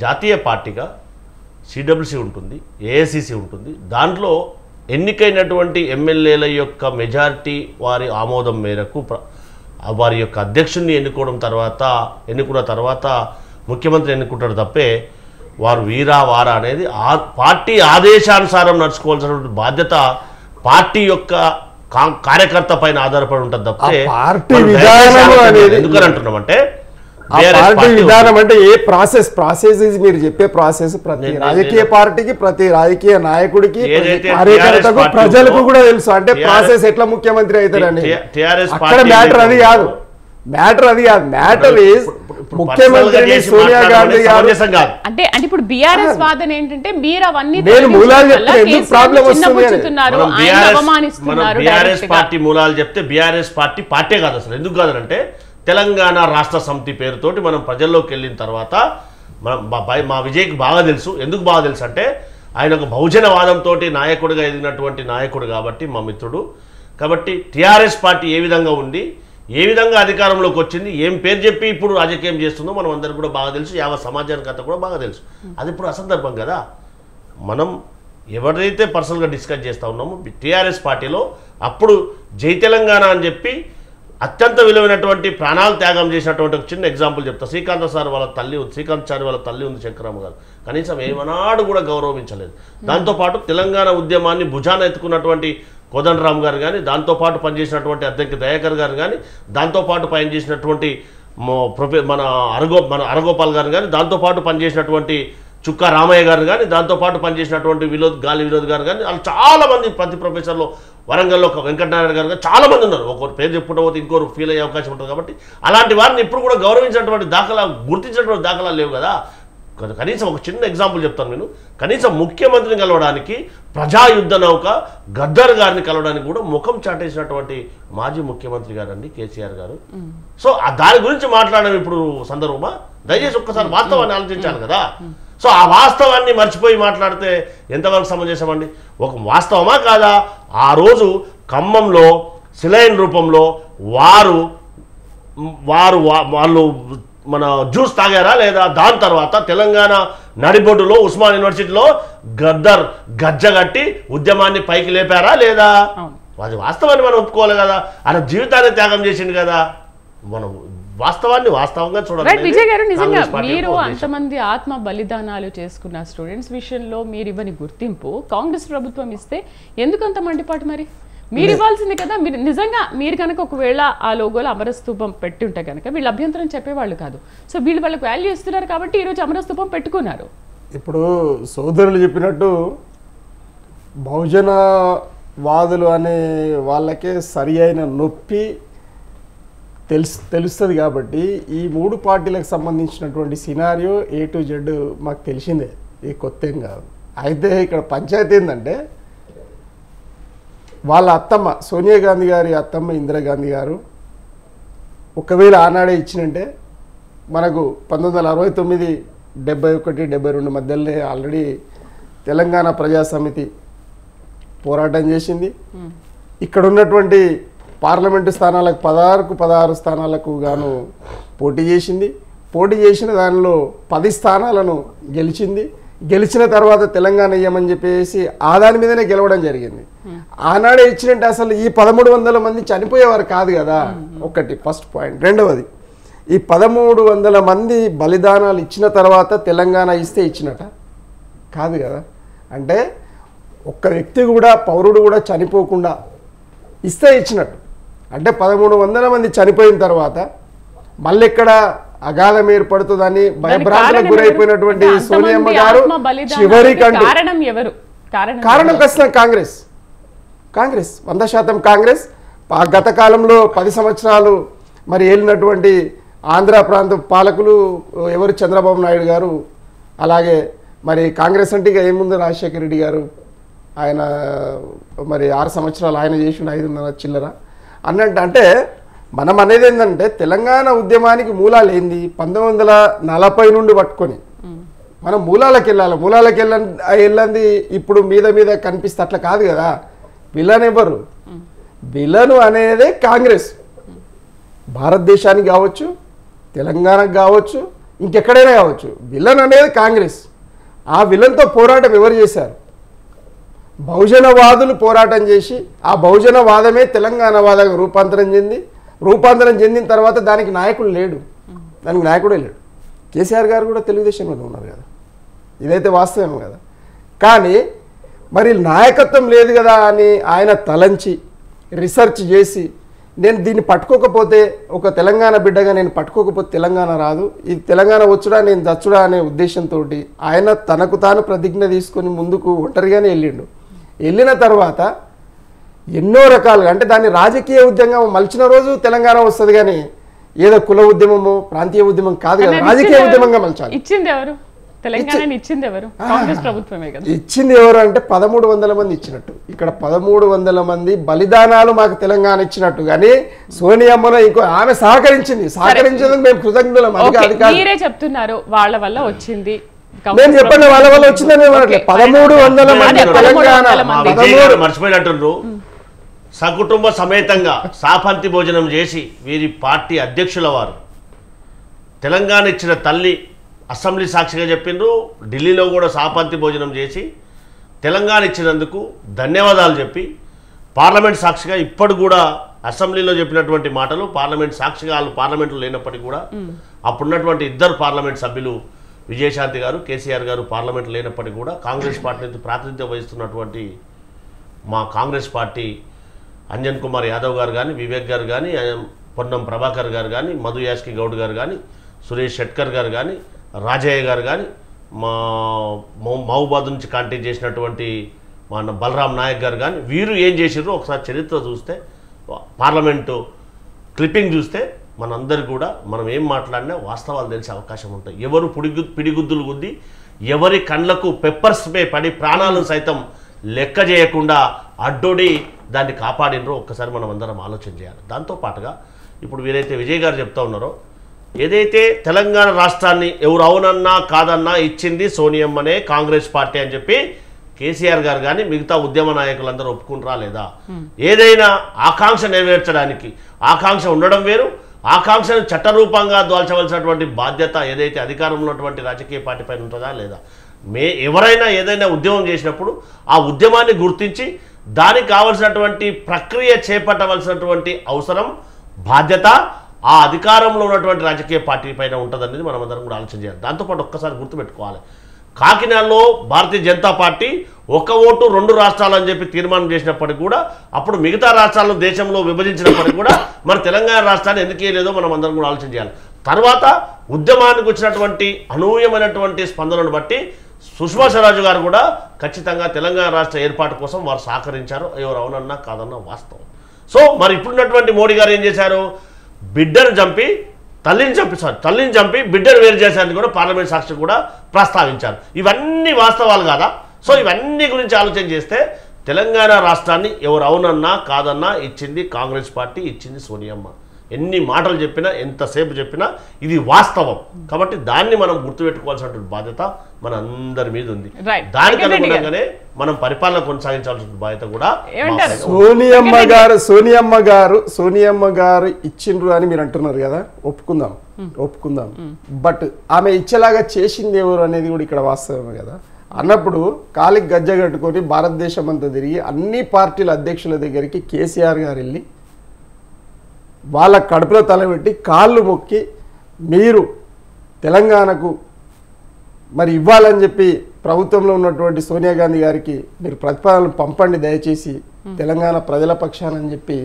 జాతీయ పార్టీగా సిడబ్ల్యూసీ ఉంటుంది, ఏఐసిసి ఉంటుంది. దాంట్లో ఎన్నికైనటువంటి ఎమ్మెల్యేల యొక్క మెజారిటీ వారి ఆమోదం మేరకు వారి యొక్క అధ్యక్షుడిని ఎన్నుకున్న తర్వాత ముఖ్యమంత్రి ఎన్నుకుంటాడు తప్పే వారు వీరా వారా అనేది పార్టీ ఆదేశానుసారం నడుచుకోవాల్సినటువంటి బాధ్యత పార్టీ యొక్క కార్యకర్త పైన ఆధారపడి ఉంటుంది తప్పే. ఎందుకని అంటున్నామంటే పార్టీ విధానం అంటే ఏ ప్రాసెస్ మీరు చెప్పే ప్రాసెస్ ప్రతి రాజకీయ పార్టీకి, ప్రతి రాజకీయ నాయకుడికి, కార్యకర్తకు, ప్రజలకు కూడా తెలుసు. అంటే ప్రాసెస్ ఎట్లా ముఖ్యమంత్రి అవుతారని. అక్కడ మ్యాటర్ అది కాదు. మ్యాటర్ ఈజ్ ముఖ్యమంత్రి సోనియా గాంధీ గారు. అంటే ఇప్పుడు బీఆర్ఎస్ వాదన ఏంటంటే మీరు అవన్నీ మూలాలు చెప్తే ఎందుకు ప్రాబ్లం వస్తుంది. బీఆర్ఎస్ పార్టీ మూలాలు చెప్తే బీఆర్ఎస్ పార్టీ కాదు అసలు. ఎందుకు కాదంటే తెలంగాణ రాష్ట్ర సమితి పేరుతోటి మనం ప్రజల్లోకి వెళ్ళిన తర్వాత మా విజయ్కి బాగా తెలుసు. ఎందుకు బాగా తెలుసు అంటే ఆయన ఒక బహుజనవాదంతో నాయకుడిగా ఎదిగినటువంటి నాయకుడు కాబట్టి, మా మిత్రుడు కాబట్టి. టీఆర్ఎస్ పార్టీ ఏ విధంగా ఉంది, ఏ విధంగా అధికారంలోకి వచ్చింది, ఏం పేరు చెప్పి ఇప్పుడు రాజకీయం చేస్తుందో మనం అందరికీ కూడా బాగా తెలుసు. యావత్ సమాజానికి అంతా కూడా బాగా తెలుసు. అది ఇప్పుడు అసందర్భం కదా. మనం ఎవరైతే పర్సనల్గా డిస్కస్ చేస్తూ ఉన్నామో టీఆర్ఎస్ పార్టీలో అప్పుడు జై తెలంగాణ అని చెప్పి అత్యంత విలువైనటువంటి ప్రాణాలు త్యాగం చేసినటువంటి ఒక చిన్న ఎగ్జాంపుల్ చెప్తా. శ్రీకాంత్ చారి వాళ్ళ తల్లి ఉంది శంకరమ్మ గారు. కనీసం ఏమన్నాడు కూడా గౌరవించలేదు. దాంతోపాటు తెలంగాణ ఉద్యమాన్ని భుజాన ఎత్తుకున్నటువంటి కోదండరామ్ గారు కానీ, దాంతోపాటు పనిచేసినటువంటి అద్దంకి దయాకర్ గారు కానీ, దాంతోపాటు పనిచేసినటువంటి మన అరగోపాల్ గారు కానీ, దాంతోపాటు పనిచేసినటువంటి చుక్కా రామయ్య గారు కానీ, దాంతోపాటు పనిచేసినటువంటి గాలి వినోద్ గారు కానీ, వాళ్ళు చాలామంది ప్రతి ప్రొఫెసర్లో వరంగల్లో ఒక వెంకటనారాయణ గారు కానీ చాలామంది ఉన్నారు. ఒకరు పేరు చెప్పుకుంటూ పోతే ఇంకోరు ఫీల్ అయ్యే అవకాశం ఉంటుంది. కాబట్టి అలాంటి వారిని ఇప్పుడు కూడా గౌరవించినటువంటి గుర్తించినటువంటి దాఖలాలు లేవు కదా. కనీసం ఒక చిన్న ఎగ్జాంపుల్ చెప్తాను నేను. కనీసం ముఖ్యమంత్రిని కలవడానికి, ప్రజాయుద్ధ నౌక గద్దర్ గారిని కలవడానికి కూడా ముఖం చాటేసినటువంటి మాజీ ముఖ్యమంత్రి గారండి కేసీఆర్ గారు. సో దాని గురించి మాట్లాడడం ఇప్పుడు సందర్భమా? దయచేసి ఒక్కసారి వాస్తవాన్ని ఆలోచించాలి కదా. సో ఆ వాస్తవాన్ని మర్చిపోయి మాట్లాడితే ఎంతవరకు సమంజసమండి? ఒక వాస్తవమా కాదా? ఆ రోజు ఖమ్మంలో సిలైన్ రూపంలో వాళ్ళు మన జ్యూస్ తాగారా లేదా? దాని తర్వాత తెలంగాణ నడిబొడ్డులో ఉస్మాన్ యూనివర్సిటీలో గద్దర్ గజ్జగట్టి ఉద్యమాన్ని పైకి లేపారా లేదా? అది వాస్తవాన్ని మనం ఒప్పుకోవాలి కదా. ఆయన జీవితాన్ని త్యాగం చేసిండు కదా, మనం వాస్తవాన్ని వాస్తవంగా చూడాలి. రైట్ విజయ్ గారు, నిజంగా మీరు అంతమంది ఆత్మ బలిదానాలు చేసుకున్న స్టూడెంట్స్ విషయంలో మీరు ఇవ్వని గుర్తింపు కాంగ్రెస్ ప్రభుత్వం ఇస్తే ఎందుకంత మండిపాటు? మరి మీరు ఇవ్వాల్సింది కదా. మీరు నిజంగా మీరు కనుక ఒకవేళ ఆ లోగోలో అమరస్తూపం పెట్టి ఉంటే కనుక వీళ్ళు అభ్యంతరం చెప్పేవాళ్ళు కాదు. సో వీళ్ళు వాళ్ళకి వాల్యూ ఇస్తున్నారు కాబట్టి ఈరోజు అమరస్తూపం పెట్టుకున్నారు. ఇప్పుడు సోదరులు చెప్పినట్టు బహుజన వాదులు అనే వాళ్ళకే సరి అయిన నొప్పి తెలుస్తుంది కాబట్టి ఈ మూడు పార్టీలకు సంబంధించినటువంటి సినారియో A to Z మాకు తెలిసిందే, ఇది కొత్త ఏం కాదు. అయితే ఇక్కడ పంచాయతీ ఏంటంటే వాళ్ళ అత్తమ్మ సోనియా గాంధీ గారి అత్తమ్మ ఇందిరాగాంధీ గారు ఒకవేళ ఆనాడే ఇచ్చినంటే మనకు 1969, 71, 72 మధ్యలోనే ఆల్రెడీ తెలంగాణ ప్రజాసమితి పోరాటం చేసింది. ఇక్కడ ఉన్నటువంటి పార్లమెంటు స్థానాలకు 16 స్థానాలకు గాను పోటీ చేసింది. పోటీ చేసిన దానిలో 10 స్థానాలను గెలిచింది. గెలిచిన తర్వాత తెలంగాణ ఇయ్యమని చెప్పేసి దాని మీదనే గెలవడం జరిగింది. ఆనాడే ఇచ్చినట్టు అసలు ఈ 1300 మంది చనిపోయేవారు కాదు కదా, ఒకటి ఫస్ట్ పాయింట్. రెండవది, ఈ 1300 మంది బలిదానాలు ఇచ్చిన తర్వాత తెలంగాణ ఇస్తే ఇచ్చినట కాదు కదా. అంటే ఒక్క వ్యక్తి కూడా, పౌరుడు కూడా చనిపోకుండా ఇస్తే ఇచ్చినట్టు. అంటే 1300 మంది చనిపోయిన తర్వాత మళ్ళీ ఇక్కడ అగాధం ఏర్పడుతుందని భయభ్రాంతులకు గురైపోయినటువంటి సోనియమ్మ గారు చివరికంటే కారణం ఖచ్చితంగా కాంగ్రెస్ 100% కాంగ్రెస్. గత కాలంలో 10 సంవత్సరాలు మరి ఏలినటువంటి ఆంధ్ర ప్రాంత పాలకులు ఎవరు, చంద్రబాబు నాయుడు గారు. అలాగే మరి కాంగ్రెస్ అంటే ఇక ఏముంది, రాజశేఖర రెడ్డి గారు, ఆయన మరి 6 సంవత్సరాలు ఆయన చేసిన 5.5 చిల్లర అన్నట్టు. అంటే మనం అనేది ఏంటంటే తెలంగాణ ఉద్యమానికి మూలాలు ఏంది, 1940 నుండి పట్టుకొని మనం మూలాలకు వెళ్ళాలి. మూలాలకు వెళ్ళంది ఇప్పుడు మీద కనిపిస్తే అట్లా కాదు కదా. విలన్ ఎవరు? విలను అనేదే కాంగ్రెస్. భారతదేశానికి కావచ్చు, తెలంగాణకు కావచ్చు, ఇంకెక్కడైనా కావచ్చు, విలన్ అనేది కాంగ్రెస్. ఆ విలన్తో పోరాటం ఎవరు చేశారు? బహుజనవాదులు పోరాటం చేసి ఆ బహుజనవాదమే తెలంగాణ వాదంగా రూపాంతరం చెందిన తర్వాత దానికి నాయకుడు లేడు, దానికి నాయకుడే లేడు. కేసీఆర్ గారు కూడా తెలుగుదేశంలో ఉన్నారు కదా, ఇదైతే వాస్తవం కదా. కానీ మరి నాయకత్వం లేదు కదా అని ఆయన తలంచి రీసెర్చ్ చేసి నేను దీన్ని పట్టుకోకపోతే, ఒక తెలంగాణ బిడ్డగా నేను పట్టుకోకపోతే తెలంగాణ రాదు, ఇది తెలంగాణ వచ్చుడా నేను చచ్చుడా అనే ఉద్దేశంతో ఆయన తనకు తాను ప్రతిజ్ఞ తీసుకొని ముందుకు ఒంటరిగానే వెళ్ళిన తర్వాత ఎన్నో రకాలుగా, అంటే దాన్ని రాజకీయ ఉద్యమం మలిచిన రోజు తెలంగాణ వస్తుంది, కానీ ఏదో కుల ఉద్యమము, ప్రాంతీయ ఉద్యమం కాదు కదా, రాజకీయ ఉద్యమంగా మలచాలి. ఇచ్చింది ఎవరు? తెలంగాణని ఇచ్చింది ఎవరు? కాంగ్రెస్ ప్రభుత్వమే కదా. ఇచ్చింది ఎవరు అంటే 1300 మంది ఇచ్చినట్టు. ఇక్కడ 1300 మంది బలిదానాలు మాకు తెలంగాణ ఇచ్చినట్టు. కానీ సోనియమ్మలో ఇంకో ఆమె సహకరించేందుకు మేము కృతజ్ఞులం. మీరే చెప్తున్నారు వాళ్ళ వల్ల వచ్చింది, నేను చెప్పండి వాళ్ళ వల్ల వచ్చిందని 1300 మంది తెలంగాణ మర్చిపోయినట్టు సకుటుంబ సమేతంగా సాపంతి భోజనం చేసి వీరి పార్టీ అధ్యక్షుల వారు తెలంగాణ ఇచ్చిన తల్లి అసెంబ్లీ సాక్షిగా చెప్పిండ్రు. ఢిల్లీలో కూడా సాపంతి భోజనం చేసి తెలంగాణ ఇచ్చినందుకు ధన్యవాదాలు చెప్పి పార్లమెంట్ సాక్షిగా ఇప్పటి కూడా అసెంబ్లీలో చెప్పినటువంటి మాటలు పార్లమెంట్ సాక్షిగా వాళ్ళు పార్లమెంట్లో లేనప్పటికీ కూడా అప్పుడున్నటువంటి 2 పార్లమెంట్ సభ్యులు విజయశాంతి గారు, కేసీఆర్ గారు పార్లమెంట్ లేనప్పటికీ కూడా కాంగ్రెస్ పార్టీ నుంచి ప్రాతినిధ్యం వహిస్తున్నటువంటి మా కాంగ్రెస్ పార్టీ అంజన్ కుమార్ యాదవ్ గారు కానీ, వివేక్ గారు కానీ, పొన్నం ప్రభాకర్ గారు కానీ, మధు యాస్కి గౌడ్ గారు కానీ, సురేష్ షెట్కర్ గారు కానీ, రాజయ్య గారు కానీ, మా మహబూబాద్ నుంచి కాంటాక్ట్ చేసినటువంటి మన బలరాం నాయక్ గారు కానీ, వీరు ఏం చేసిర్రో ఒకసారి చరిత్ర చూస్తే, పార్లమెంటు క్లిప్పింగ్ చూస్తే మనందరికీ కూడా మనం ఏం మాట్లాడినా వాస్తవాలు తెలిసే అవకాశం ఉంటాయి. ఎవరు పిడిగుద్దులు గుద్ది ఎవరి కండ్లకు పెప్పర్ స్ప్రే పడి ప్రాణాలను సైతం లెక్క చేయకుండా అడ్డొడి దాన్ని కాపాడినరో ఒక్కసారి మనం అందరం ఆలోచన చేయాలి. దాంతోపాటుగా ఇప్పుడు వీరైతే విజయ్ గారు చెప్తా ఉన్నారో, ఏదైతే తెలంగాణ రాష్ట్రాన్ని ఎవరు అవునన్నా కాదన్నా ఇచ్చింది సోనియమ్మనే, కాంగ్రెస్ పార్టీ అని చెప్పి కేసీఆర్ గారు కానీ మిగతా ఉద్యమ నాయకులందరూ ఒప్పుకుంటారా లేదా? ఏదైనా ఆకాంక్ష నెరవేర్చడానికి ఆకాంక్ష ఉండడం వేరు, ఆకాంక్షను చట్టరూపంగా దాల్చవలసినటువంటి బాధ్యత ఏదైతే అధికారంలో ఉన్నటువంటి రాజకీయ పార్టీ పైన ఉంటుందా లేదా? ఎవరైనా ఏదైనా ఉద్యమం చేసినప్పుడు ఆ ఉద్యమాన్ని గుర్తించి దానికి కావలసినటువంటి ప్రక్రియ చేపట్టవలసినటువంటి అవసరం, బాధ్యత ఆ అధికారంలో ఉన్నటువంటి రాజకీయ పార్టీ పైన ఉంటుందనేది మనం అందరం కూడా ఆలోచన చేయాలి. దాంతోపాటు ఒక్కసారి గుర్తుపెట్టుకోవాలి, కాకినాడలో భారతీయ జనతా పార్టీ 1 ఓటు 2 రాష్ట్రాలు అని చెప్పి తీర్మానం చేసినప్పటికీ కూడా, అప్పుడు మిగతా రాష్ట్రాలను దేశంలో విభజించినప్పటికీ కూడా మన తెలంగాణ రాష్ట్రాన్ని ఎందుకు వేయలేదో మనం అందరం కూడా ఆలోచన చేయాలి. తర్వాత ఉద్యమానికి వచ్చినటువంటి అనూహ్యమైనటువంటి స్పందనను బట్టి సుష్మా స్వరాజ్ గారు కూడా ఖచ్చితంగా తెలంగాణ రాష్ట్ర ఏర్పాటు కోసం వారు సహకరించారు. ఎవరు అవునన్నా కాదన్నా వాస్తవం. సో మరి ఇప్పుడున్నటువంటి మోడీ గారు ఏం చేశారు, బిడ్డను చంపి తల్లిని చంపి బిడ్డను వేరు చేశారని కూడా పార్లమెంట్ సాక్షి కూడా ప్రస్తావించారు. ఇవన్నీ వాస్తవాలు కాదా? సో ఇవన్నీ గురించి ఆలోచన చేస్తే తెలంగాణ రాష్ట్రాన్ని ఎవరు అవునన్నా కాదన్నా ఇచ్చింది కాంగ్రెస్ పార్టీ, ఇచ్చింది సోనియమ్మ. ఎన్ని మాటలు చెప్పినా ఎంతసేపు చెప్పినా ఇది వాస్తవం. కాబట్టి దాన్ని మనం గుర్తుపెట్టుకోవాల్సినటువంటి బాధ్యత మన అందరి మీద ఉంది. దానికి అనుగుణంగానే మనం పరిపాలన కొనసాగించాల్సిన బాధ్యత కూడా. సోనియమ్మ గారు ఇచ్చిండ్రు అని మీరు అంటున్నారు కదా, ఒప్పుకుందాం. బట్ ఆమె ఇచ్చేలాగా చేసింది ఎవరు అనేది కూడా ఇక్కడ వాస్తవమే కదా. అన్నప్పుడు కాలికి గజ్జ కట్టుకొని భారతదేశం అంతా తిరిగి అన్ని పార్టీల అధ్యక్షుల దగ్గరికి కేసీఆర్ గారు వెళ్ళి వాళ్ళ కడుపులో తలబెట్టి కాళ్ళు మొక్కి మీరు తెలంగాణకు మరి ఇవ్వాలని చెప్పి ప్రభుత్వంలో ఉన్నటువంటి సోనియా గాంధీ గారికి మీరు ప్రతిపాదనలు పంపండి దయచేసి తెలంగాణ ప్రజల పక్షానని చెప్పి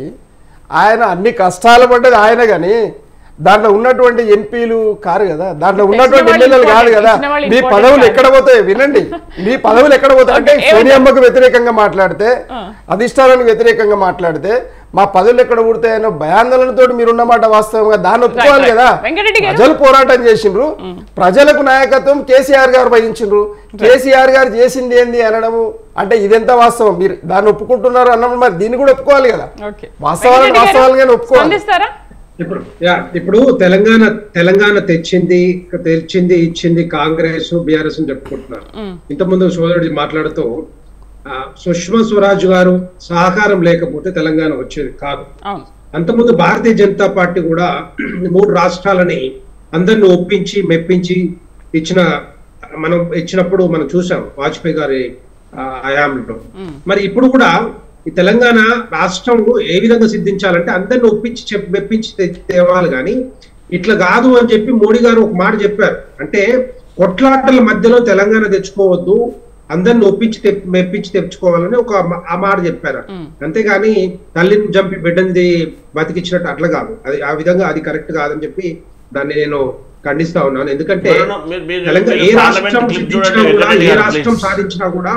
ఆయన అన్ని కష్టాలు పడ్డది ఆయన, కానీ దాంట్లో ఉన్నటువంటి ఎంపీలు కారు కదా, దాంట్లో ఉన్నటువంటి ఎమ్మెల్యేలు కాదు కదా. మీ పదవులు ఎక్కడ పోతాయి వినండి, మీ పదవులు ఎక్కడ పోతాయి అంటే సోనియమ్మకు వ్యతిరేకంగా మాట్లాడితే, అధిష్టానానికి వ్యతిరేకంగా మాట్లాడితే మా పదవులు ఎక్కడ పుడతాయనో భయాందోళనతో మీరున్నమాట వాస్తవంగా. దాన్ని ఒప్పుకోవాలి కదా. ప్రజలు పోరాటం చేసిండ్రు, ప్రజలకు నాయకత్వం కేసీఆర్ గారు వహించిండ్రు. కేసీఆర్ గారు చేసింది ఏంది అనడము అంటే ఇదెంత వాస్తవం, మీరు దాన్ని ఒప్పుకుంటున్నారు అన్నప్పుడు మరి దీన్ని కూడా ఒప్పుకోవాలి కదా. వాస్తవాలుగానే ఒప్పుకోవాలి. ఇప్పుడు తెలంగాణ ఇచ్చింది కాంగ్రెస్ బీఆర్ఎస్ అని చెప్పుకుంటున్నారు. ఇంతకుముందు సోదరుడు మాట్లాడుతూ సుష్మా స్వరాజ్ గారు సహకారం లేకపోతే తెలంగాణ వచ్చేది కాదు. అంతకుముందు భారతీయ జనతా పార్టీ కూడా 3 రాష్ట్రాలని అందరిని ఒప్పించి మెప్పించి ఇచ్చినప్పుడు మనం చూసాం వాజ్పేయి గారి హయాంలో. మరి ఇప్పుడు కూడా ఈ తెలంగాణ రాష్ట్రం ఏ విధంగా సిద్ధించాలంటే అందరిని ఒప్పించి మెప్పించి తేవాలి, కానీ ఇట్లా కాదు అని చెప్పి మోడీ గారు ఒక మాట చెప్పారు. అంటే కొట్లాటల మధ్యలో తెలంగాణ తెచ్చుకోవద్దు, అందరిని ఒప్పించి మెప్పించి తెచ్చుకోవాలని ఆ మాట చెప్పారు. అంతేగాని తల్లిని చంపి బిడ్డని బతికిచ్చినట్టు అట్లా కాదు. ఆ విధంగా అది కరెక్ట్ కాదని చెప్పి దాన్ని నేను ఖండిస్తా ఉన్నాను. ఎందుకంటే తెలంగాణ ఏ రాష్ట్రం సిద్ధించినా కూడా, ఏ రాష్ట్రం సాధించినా కూడా,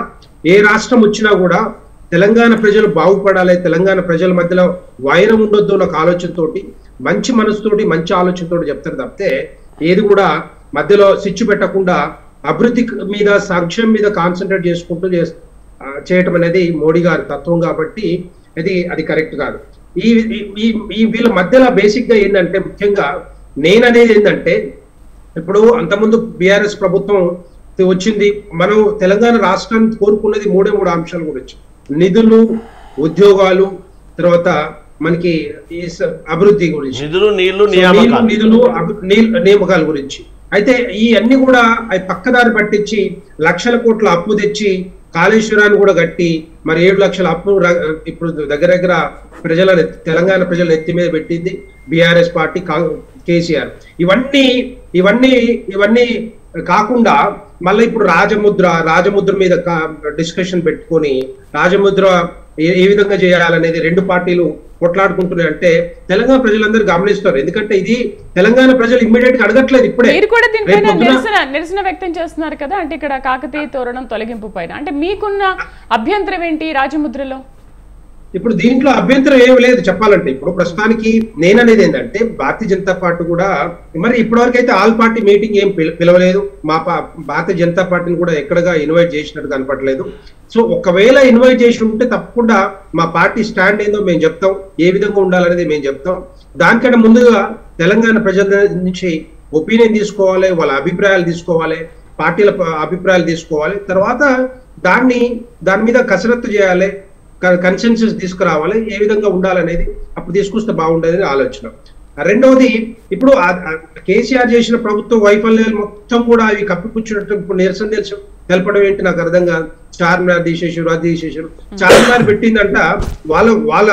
ఏ రాష్ట్రం వచ్చినా కూడా తెలంగాణ ప్రజలు బాగుపడాలి, తెలంగాణ ప్రజల మధ్యలో వైరం ఉండొద్దు నాకు ఆలోచనతోటి, మంచి మనసుతోటి మంచి ఆలోచనతోటి చెప్తారు తప్పితే ఏది కూడా మధ్యలో సిచ్చు పెట్టకుండా అభివృద్ధి మీద సంక్షేమం మీద కాన్సన్ట్రేట్ చేసుకుంటూ చేయటం అనేది మోడీ గారి తత్వం. కాబట్టి అది కరెక్ట్ కాదు. ఈ వీళ్ళ మధ్యలో బేసిక్ గా ఏంటంటే ముఖ్యంగా నేననేది ఏంటంటే, ఇప్పుడు అంతకుముందు బీఆర్ఎస్ ప్రభుత్వం వచ్చింది, మనం తెలంగాణ రాష్ట్రాన్ని కోరుకున్నది 3 అంశాల గురించి: నిధులు, ఉద్యోగాలు, తర్వాత మనకి అభివృద్ధి గురించి, నిధులు నియామకాల గురించి. అయితే ఈ అన్ని కూడా పక్కదారి పట్టించి లక్షల కోట్ల అప్పు తెచ్చి కాళేశ్వరాన్ని కూడా కట్టి మరి 7 లక్షల అప్పు ఇప్పుడు దగ్గర తెలంగాణ ప్రజల ఎత్తి మీద పెట్టింది బీఆర్ఎస్ పార్టీ, కేసీఆర్. ఇవన్నీ కాకుండా మళ్ళీ ఇప్పుడు రాజముద్ర మీద డిస్కషన్ పెట్టుకొని రాజముద్ర ఏ విధంగా చేయాలనేది 2 పార్టీలు కొట్లాడుకుంటున్నాయి. అంటే తెలంగాణ ప్రజలందరూ గమనిస్తారు. ఎందుకంటే ఇది తెలంగాణ ప్రజలు ఇమ్మీడియట్ గా అడగట్లేదు. ఇప్పుడే మీరు కూడా దీనిపైన నిరసన వ్యక్తం చేస్తున్నారు కదా, అంటే ఇక్కడ కాకతీయ తోరణం తొలగింపు పైన అంటే మీకున్న అభ్యంతరం ఏంటి రాజముద్రలో? ఇప్పుడు దీంట్లో అభ్యంతరం ఏమి లేదు చెప్పాలంటే. ఇప్పుడు ప్రస్తుతానికి నేననేది ఏంటంటే, భారతీయ జనతా పార్టీ కూడా మరి ఇప్పటివరకు అయితే ఆల్ పార్టీ మీటింగ్ ఏం పిలవలేదు. మా భారతీయ జనతా పార్టీని కూడా ఎక్కడగా ఇన్వైట్ చేసినట్టు కనపడలేదు. సో ఒకవేళ ఇన్వైట్ చేసి ఉంటే తప్పకుండా మా పార్టీ స్టాండ్ ఏందో మేము చెప్తాం, ఏ విధంగా ఉండాలనేది మేము చెప్తాం. దానికంటే ముందుగా తెలంగాణ ప్రజల నుంచి ఒపీనియన్ తీసుకోవాలి, వాళ్ళ అభిప్రాయాలు తీసుకోవాలి, పార్టీల అభిప్రాయాలు తీసుకోవాలి. తర్వాత దాని మీద కసరత్తు చేయాలి, కన్సెన్సస్ తీసుకురావాలి, ఏ విధంగా ఉండాలనేది అప్పుడు తీసుకొస్తే బాగుండేది ఆలోచన. రెండవది, ఇప్పుడు కేసీఆర్ చేసిన ప్రభుత్వ వైఫల్యాలు మొత్తం కూడా అవి కప్పిపుచ్చినట్టు ఇప్పుడు నిరసన తెలపడం ఏంటి నాకు అర్థం కాదు. చార్మినార్ తీసేసారు, అది తీసేసారు. చార్మినార్ పెట్టిందంట వాళ్ళ వాళ్ళ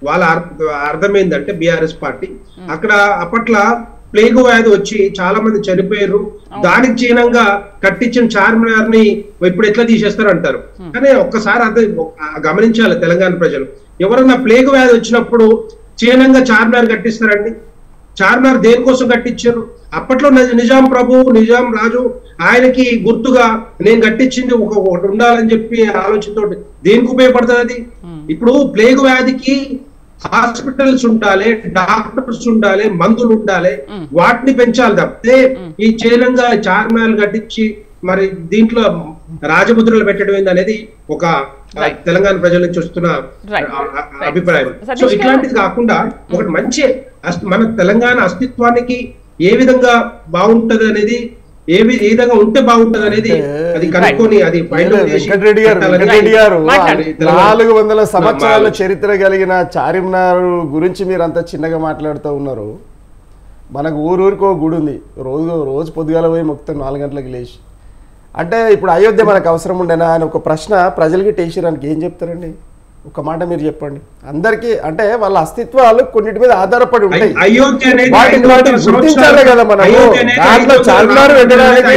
వాళ్ళ అర్థం ఏంటంటే బీఆర్ఎస్ పార్టీ అక్కడ అప్పట్లో ప్లేగు వ్యాధి వచ్చి చాలా మంది చనిపోయారు, దానికి చిహ్నంగా కట్టించిన చార్మినార్ ని ఇప్పుడు ఎట్లా తీసేస్తారు అంటారు. కానీ ఒక్కసారి అదే గమనించాలి తెలంగాణ ప్రజలు, ఎవరన్నా ప్లేగు వ్యాధి వచ్చినప్పుడు చిహ్నంగా చార్మినార్ కట్టిస్తారండి? చార్మినార్ దేనికోసం కట్టించారు? అప్పట్లో నిజాం ప్రభు, నిజాం రాజు ఆయనకి గుర్తుగా నేను కట్టించింది ఒకటి ఉండాలని చెప్పి ఆలోచనతో దేనికి ఉపయోగపడుతుంది అది? ఇప్పుడు ప్లేగు వ్యాధికి హాస్పిటల్స్ ఉండాలి, డాక్టర్స్ ఉండాలి, మందులు ఉండాలి, వాటిని పెంచాలి తప్పితే ఈ చైనంగా చార్మినార్ కట్టించి మరి దీంట్లో రాజముద్రలు పెట్టడం ఏంది అనేది ఒక తెలంగాణ ప్రజల నుంచి వస్తున్న అభిప్రాయం. సో ఇట్లాంటిది కాకుండా ఒకటి మంచి మన తెలంగాణ అస్తిత్వానికి ఏ విధంగా బాగుంటది అనేది, ఏ విధంగా ఉంటే బాగుంటది అనేది అది కనుక్కొని అది వెంకటరెడ్డి గారు 400 సంవత్సరాల చరిత్ర కలిగిన చార్మినార్ గురించి మీరు అంత చిన్నగా మాట్లాడుతూ ఉన్నారు. మనకు ఊరూరికో గుడి ఉంది, రోజు పొద్దుగాల పోయి మొత్తం 4 గంటలకు లేచి. అంటే ఇప్పుడు అయోధ్య మనకు అవసరం ఉండేనా అని ఒక ప్రశ్న ప్రజలకి టేషరానికి ఏం చెప్తారండి? ఒక మాట మీరు చెప్పండి. అందరికీ అంటే వాళ్ళ అస్తిత్వాలు కొన్నిటి మీద ఆధారపడి ఉంటాయి, వాటిని గుర్తించాలి కదా మనము. దాంట్లో చార్మినార్ పెట్టడానికి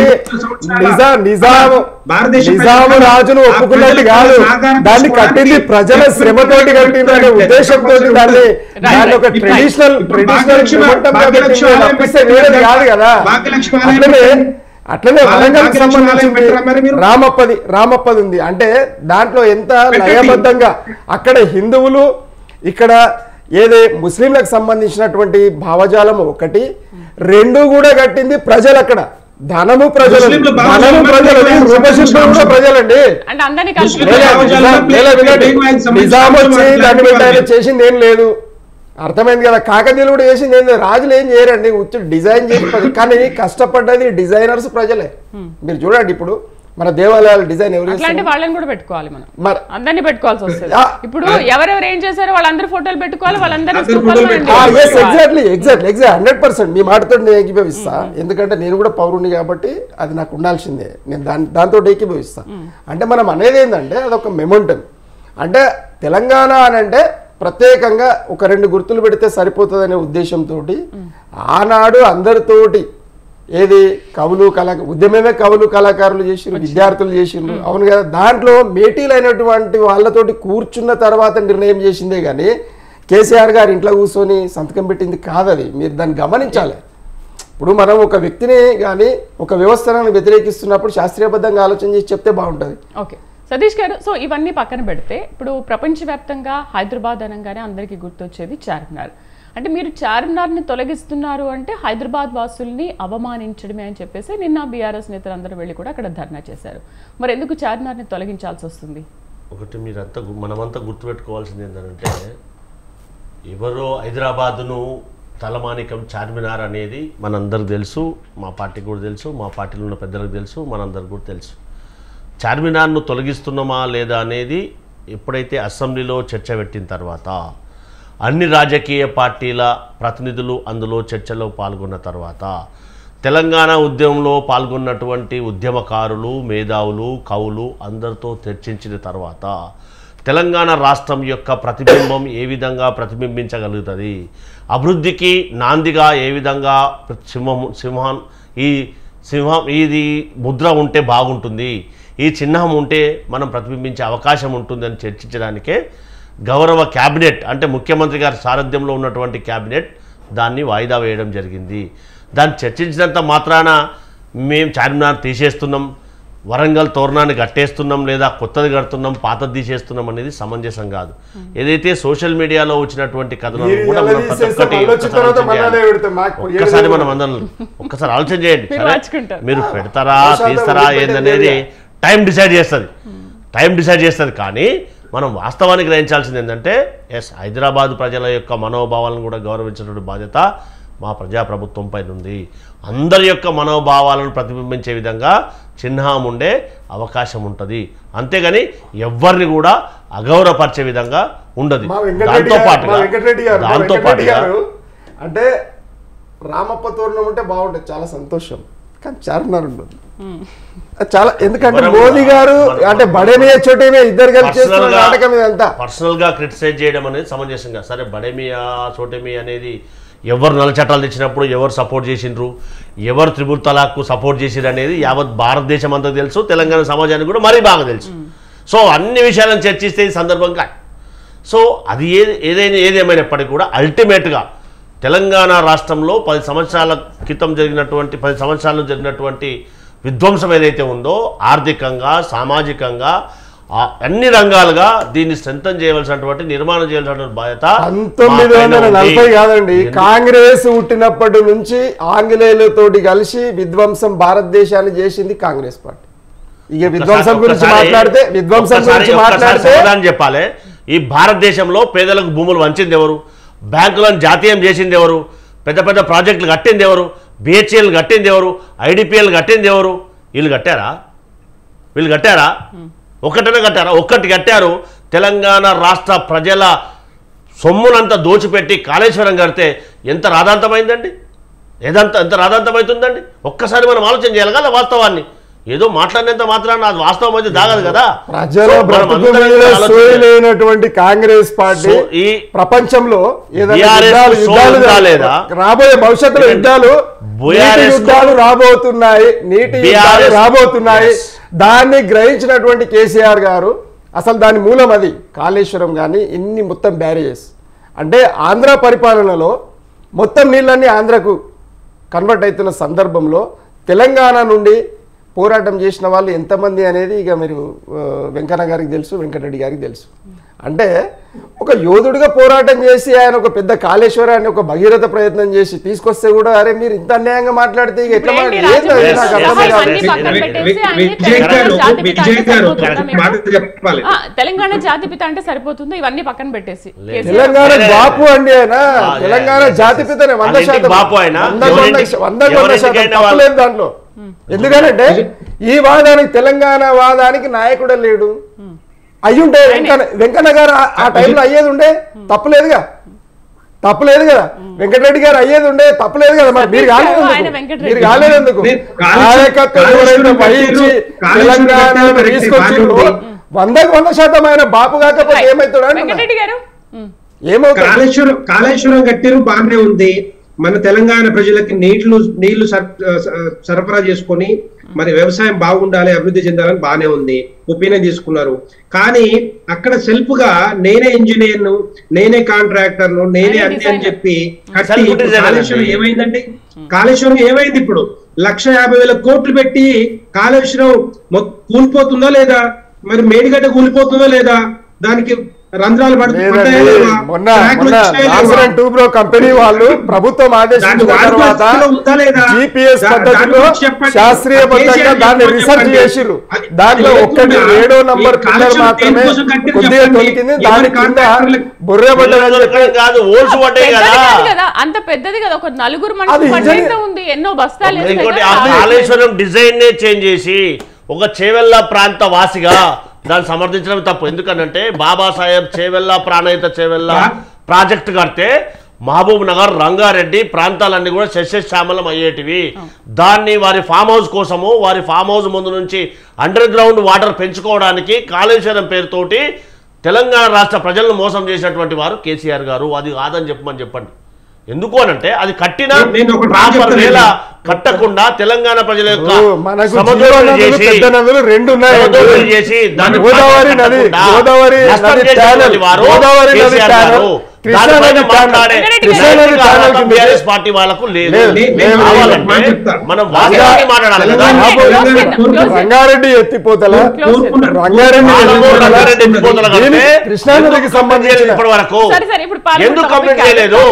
నిజాము రాజును ఒప్పుకున్నట్టు కాదు, దాన్ని కట్టింది ప్రజల శ్రమతోటి కట్టింది అనే ఉద్దేశంతో దాన్ని ఒక ట్రెడిషనల్ తప్పిస్తే వేరేది కాదు కదా. అట్లనే వరంగల్కి సంబంధించి రామప్పది ఉంది. అంటే దాంట్లో ఎంత లయబద్ధంగా అక్కడ హిందువులు, ఇక్కడ ఏదే ముస్లింలకు సంబంధించినటువంటి భావజాలం ఒకటి, రెండు కూడా కట్టింది ప్రజలు. అక్కడ ధనము ప్రజలు, రూపశిల్పం కూడా ప్రజలండి. నిజాం వచ్చి దాన్ని పెట్టి చేసింది ఏం లేదు, అర్థమైంది కదా. కాకతీయులు కూడా చేసింది ఏం లేదు, రాజులు ఏం చేయరండి, డిజైన్ చేసి. కానీ కష్టపడ్డది డిజైనర్స్ ప్రజలే. మీరు చూడండి ఇప్పుడు మన దేవాలయాల డిజైన్ ఎవరు వాళ్ళని కూడా పెట్టుకోవాలి, మనం అందరినీ పెట్టుకోవాల్సి వస్తుంది. ఇప్పుడు ఎవరెవరు ఏం చేశారో వాళ్ళందరూ ఫోటోలు పెట్టుకోవాలి, వాళ్ళందరూ ఎగ్జాక్ట్లీ 100% మీ మాటతో నేను ఏకీభవిస్తా. ఎందుకంటే నేను కూడా పౌరుణ్ణి కాబట్టి అది నాకు ఉండాల్సిందే, నేను దాంతో ఏకీభవిస్తా. అంటే మనం అనేది ఏంటంటే అదొక మెమొంటం. అంటే తెలంగాణ అని అంటే ప్రత్యేకంగా ఒక 2 గుర్తులు పెడితే సరిపోతుందనే ఉద్దేశంతో ఆనాడు అందరితోటి ఏది కవులు ఉద్యమమే కవులు కళాకారులు చేసిండ్రు, విద్యార్థులు చేసిండ్రు, అవును కదా. దాంట్లో మేటీలైనటువంటి వాళ్ళతోటి కూర్చున్న తర్వాత నిర్ణయం చేసిందే కానీ కేసీఆర్ గారు ఇంట్లో కూర్చొని సంతకం పెట్టింది కాదు. అది మీరు దాన్ని గమనించాలి. ఇప్పుడు మనం ఒక వ్యక్తిని కానీ ఒక వ్యవస్థను వ్యతిరేకిస్తున్నప్పుడు శాస్త్రీయబద్ధంగా ఆలోచన చేసి చెప్తే బాగుంటుంది. ఓకే సతీష్ గారు, సో ఇవన్నీ పక్కన పెడితే ఇప్పుడు ప్రపంచవ్యాప్తంగా హైదరాబాద్ అనగానే అందరికీ గుర్తొచ్చేది చార్మినార్. అంటే మీరు చార్మినార్ని తొలగిస్తున్నారు అంటే హైదరాబాద్ వాసుల్ని అవమానించడమే అని చెప్పేసి నిన్న బీఆర్ఎస్ నేతలు అందరూ వెళ్ళి కూడా అక్కడ ధర్నా చేశారు. మరి ఎందుకు చార్మినార్ని తొలగించాల్సి వస్తుంది? ఒకటి మీరంతా మనమంతా గుర్తుపెట్టుకోవాల్సింది ఏంటంటే, ఎవరో హైదరాబాదును తలమానికం చార్మినార్ అనేది మనందరికి తెలుసు, మా పార్టీకి కూడా తెలుసు, మా పార్టీలో ఉన్న పెద్దలకు తెలుసు, మనందరికి కూడా తెలుసు. చార్మినార్ను తొలగిస్తున్నామా లేదా అనేది ఎప్పుడైతే అసెంబ్లీలో చర్చ పెట్టిన తర్వాత అన్ని రాజకీయ పార్టీల ప్రతినిధులు అందులో చర్చలో పాల్గొన్న తర్వాత తెలంగాణ ఉద్యమంలో పాల్గొన్నటువంటి ఉద్యమకారులు, మేధావులు, కవులు అందరితో చర్చించిన తర్వాత తెలంగాణ రాష్ట్రం యొక్క ప్రతిబింబం ఏ విధంగా ప్రతిబింబించగలుగుతుంది, అభివృద్ధికి నాందిగా ఏ విధంగా సింహం ఇది ముద్ర ఉంటే బాగుంటుంది, ఈ చిహ్నం ఉంటే మనం ప్రతిబింబించే అవకాశం ఉంటుందని చర్చించడానికే గౌరవ క్యాబినెట్ అంటే ముఖ్యమంత్రి గారి సారథ్యంలో ఉన్నటువంటి క్యాబినెట్ దాన్ని వాయిదా వేయడం జరిగింది. దాన్ని చర్చించినంత మాత్రాన మేము చార్మినార్ తీసేస్తున్నాం, వరంగల్ తోరణాన్ని కట్టేస్తున్నాం, లేదా కొత్తది కడుతున్నాం, పాతది తీసేస్తున్నాం అనేది సమంజసం కాదు. ఏదైతే సోషల్ మీడియాలో వచ్చినటువంటి కథనాలు కూడా మనం ప్రతి ఒక్కసారి మనం అందరం ఒక్కసారి ఆలోచన చేయండి. మీరు పెడతారా తీస్తారా ఏందనేది టైం డిసైడ్ చేస్తుంది. కానీ మనం వాస్తవానికి గ్రహించాల్సింది ఏంటంటే హైదరాబాద్ ప్రజల యొక్క మనోభావాలను కూడా గౌరవించినటువంటి బాధ్యత మా ప్రజాప్రభుత్వం పైన ఉంది. అందరి యొక్క మనోభావాలను ప్రతిబింబించే విధంగా చిహ్నం ఉండే అవకాశం ఉంటుంది, అంతేగాని ఎవరిని కూడా అగౌరవపరిచే విధంగా ఉండదు. దాంతో పాటుగా అంటే రామప్ప తోరణం ఉంటే బాగుంటుంది, చాలా సంతోషం, కానీ చార్మినార్ ఉండదు. చాలా, ఎందుకంటే మోదీ గారు అంటే బడేమియా చోటేమియా ఇద్దరు కలిసి చేస్తున్న నాటకం ఇదంతా. పర్సనల్ గా క్రిటిసైజ్ చేయడం అనేది సమంజసంగా, సరే బడేమియా చోటేమియా అనేది ఎవరు నల్ల చట్టాలు తెచ్చినప్పుడు ఎవరు సపోర్ట్ చేసిండ్రు, ఎవరు త్రిపుల్ తలాక్కు సపోర్ట్ చేసిరు అనేది యావత్ భారతదేశం అంతా తెలుసు, తెలంగాణ సమాజానికి కూడా మరీ బాగా తెలుసు. సో అన్ని విషయాలను చర్చిస్తే ఈ సందర్భంగా సో అది ఏదేమైనప్పటికీ కూడా అల్టిమేట్గా తెలంగాణ రాష్ట్రంలో 10 సంవత్సరాల క్రితం జరిగినటువంటి 10 సంవత్సరాలు జరిగినటువంటి విధ్వంసం ఏదైతే ఉందో ఆర్థికంగా సామాజికంగా అన్ని రంగాలుగా దీన్ని స్ట్రెంథన్ చేయవలసినటువంటి నిర్మాణం చేయాల్సినటువంటి బాధ్యత 1940 కాదండి, కాంగ్రెస్ పుట్టినప్పటి నుంచి ఆంగ్లేయులతోటి కలిసి విధ్వంసం భారతదేశాన్ని చేసింది కాంగ్రెస్ పార్టీ. ఇక విధ్వంసం గురించి మాట్లాడితే చెప్పాలి, ఈ భారతదేశంలో పేదలకు భూములు వంచింది ఎవరు, బ్యాంకులను జాతీయం చేసింది ఎవరు, పెద్ద పెద్ద ప్రాజెక్టులు కట్టింది ఎవరు, బిహెచ్ఎల్ కట్టింది ఎవరు, ఐడిపిఎల్ కట్టింది ఎవరు? వీళ్ళు కట్టారా? ఒక్కటనే కట్టారా? ఒక్కటి కట్టారు. తెలంగాణ రాష్ట్ర ప్రజల సొమ్మునంతా దోచిపెట్టి కాళేశ్వరం కడితే ఎంత రాధాంతమైందండి, ఎంత రాధాంతమవుతుందండి? ఒక్కసారి మనం ఆలోచన చేయాలి కదా వాస్తవాన్ని. ఏదో మాట్లాడినంత మాత్రాన అది వాస్తవం అయితే దాగదు కదా. ప్రజల బ్రతుకులేనటువంటి కాంగ్రెస్ పార్టీ ఈ ప్రపంచంలో రాబోయే భవిష్యత్తులో యుద్ధాలు రాబోతున్నాయి. దాన్ని గ్రహించినటువంటి కేసీఆర్ గారు అసలు దాని మూలం అది కాళేశ్వరం కానీ ఇన్ని మొత్తం బ్యారేజెస్ అంటే ఆంధ్ర పరిపాలనలో మొత్తం నీళ్ళన్నీ ఆంధ్రకు కన్వర్ట్ అవుతున్న సందర్భంలో తెలంగాణ నుండి పోరాటం చేసిన వాళ్ళు ఎంతమంది అనేది ఇక మీరు వెంకన్న గారికి తెలుసు, వెంకటరెడ్డి గారికి తెలుసు. అంటే ఒక యోధుడిగా పోరాటం చేసి ఆయన ఒక పెద్ద కాళేశ్వరాన్ని ఒక భగీరథ ప్రయత్నం చేసి తీసుకొస్తే కూడా అరే మీరు ఇంత అన్యాయంగా మాట్లాడితే ఇక ఎట్లా తెలంగాణ జాతిపిత అంటే సరిపోతుంది, ఇవన్నీ పక్కన పెట్టేసి తెలంగాణ బాపు అండి ఆయన, తెలంగాణ జాతిపితనే 100% బాపు ఆయన 100% తప్పలేదు దాంట్లో. ఎందుకంటే ఈ వాదానికి తెలంగాణ వాదానికి నాయకుడే లేడు. అయ్యుంటే వెంకన్న గారు ఆ టైంలో అయ్యేది ఉండే తప్పులేదు కదా, వెంకటరెడ్డి గారు అయ్యేది ఉండే తప్పులేదు కదా. మరి మీరు కాలేదెందుకు? నాయకత్వం ఎవరైతే వహించి తెలంగాణ తీసుకొచ్చి 100% ఆయన బాపు కాకపోతే ఏమవుతాడు? కాళేశ్వరం కట్టిరు బాగానే ఉంది. మన తెలంగాణ ప్రజలకి నీళ్లు సరఫరా చేసుకొని మరి వ్యవసాయం బాగుండాలి, అభివృద్ధి చెందాలని బాగానే ఉంది, ఒపీనియన్ తీసుకున్నారు. కానీ అక్కడ సెల్ఫ్ గా నేనే ఇంజనీర్ను, నేనే కాంట్రాక్టర్ను, నేనే అన్ని అని చెప్పి కట్టి కాళేశ్వరం ఏమైందండి? కాళేశ్వరం ఏమైంది? ఇప్పుడు 1,50,000 కోట్లు పెట్టి కాళేశ్వరం కూలిపోతుందా లేదా? మరి మేడిగడ్డ కూలిపోతుందా లేదా? దానికి రంధ్రాలు కంపెనీ వాళ్ళు ప్రభుత్వం ఆదేశించిన తర్వాత GPS పద్ధతిలో శాస్త్రీయబద్ధంగా దాన్ని రీసెర్చ్ చేసిర్రు. దాంట్లో 7వ నంబర్ పిల్లర్ మాత్రమే కొద్దిగా తొలికింది, దాని కింద బుర్రబడ్డదని అంత పెద్దది కదా, ఒక 4 మనుషులు ఉంది, ఎన్నో బస్తాలు. కాళేశ్వరం డిజైన్ చేంజ్ చేసి ఒక చేవెళ్ళ ప్రాంత వాసిగా దాన్ని సమర్థించడం తప్పు. ఎందుకంటే బాబాసాహెబ్ చేవెళ్ళ ప్రాణహిత చేవెళ్ళ ప్రాజెక్టు కడితే మహబూబ్ నగర్, రంగారెడ్డి ప్రాంతాలన్నీ కూడా సస్యశ్యామలం అయ్యేటివి. దాన్ని వారి ఫామ్ హౌస్ కోసము, వారి ఫామ్ హౌస్ ముందు నుంచి అండర్ గ్రౌండ్ వాటర్ పెంచుకోవడానికి కాళేశ్వరం పేరుతోటి తెలంగాణ రాష్ట్ర ప్రజలను మోసం చేసినటువంటి వారు కేసీఆర్ గారు. అది కాదని చెప్పండి. ఎందుకు అనంటే అది కట్టిన ప్రాపర్ వేళ కట్టకుండా తెలంగాణ ప్రజల యొక్క చేసి దాన్ని పార్టీ వాళ్ళకు లేదు. మనం మాట్లాడాలి కదా. రంగారెడ్డి ఎత్తిపోతల కృష్ణానదికి సంబంధించి ఇప్పటి వరకు ఎందుకు కంప్లీట్ చేయలేదు?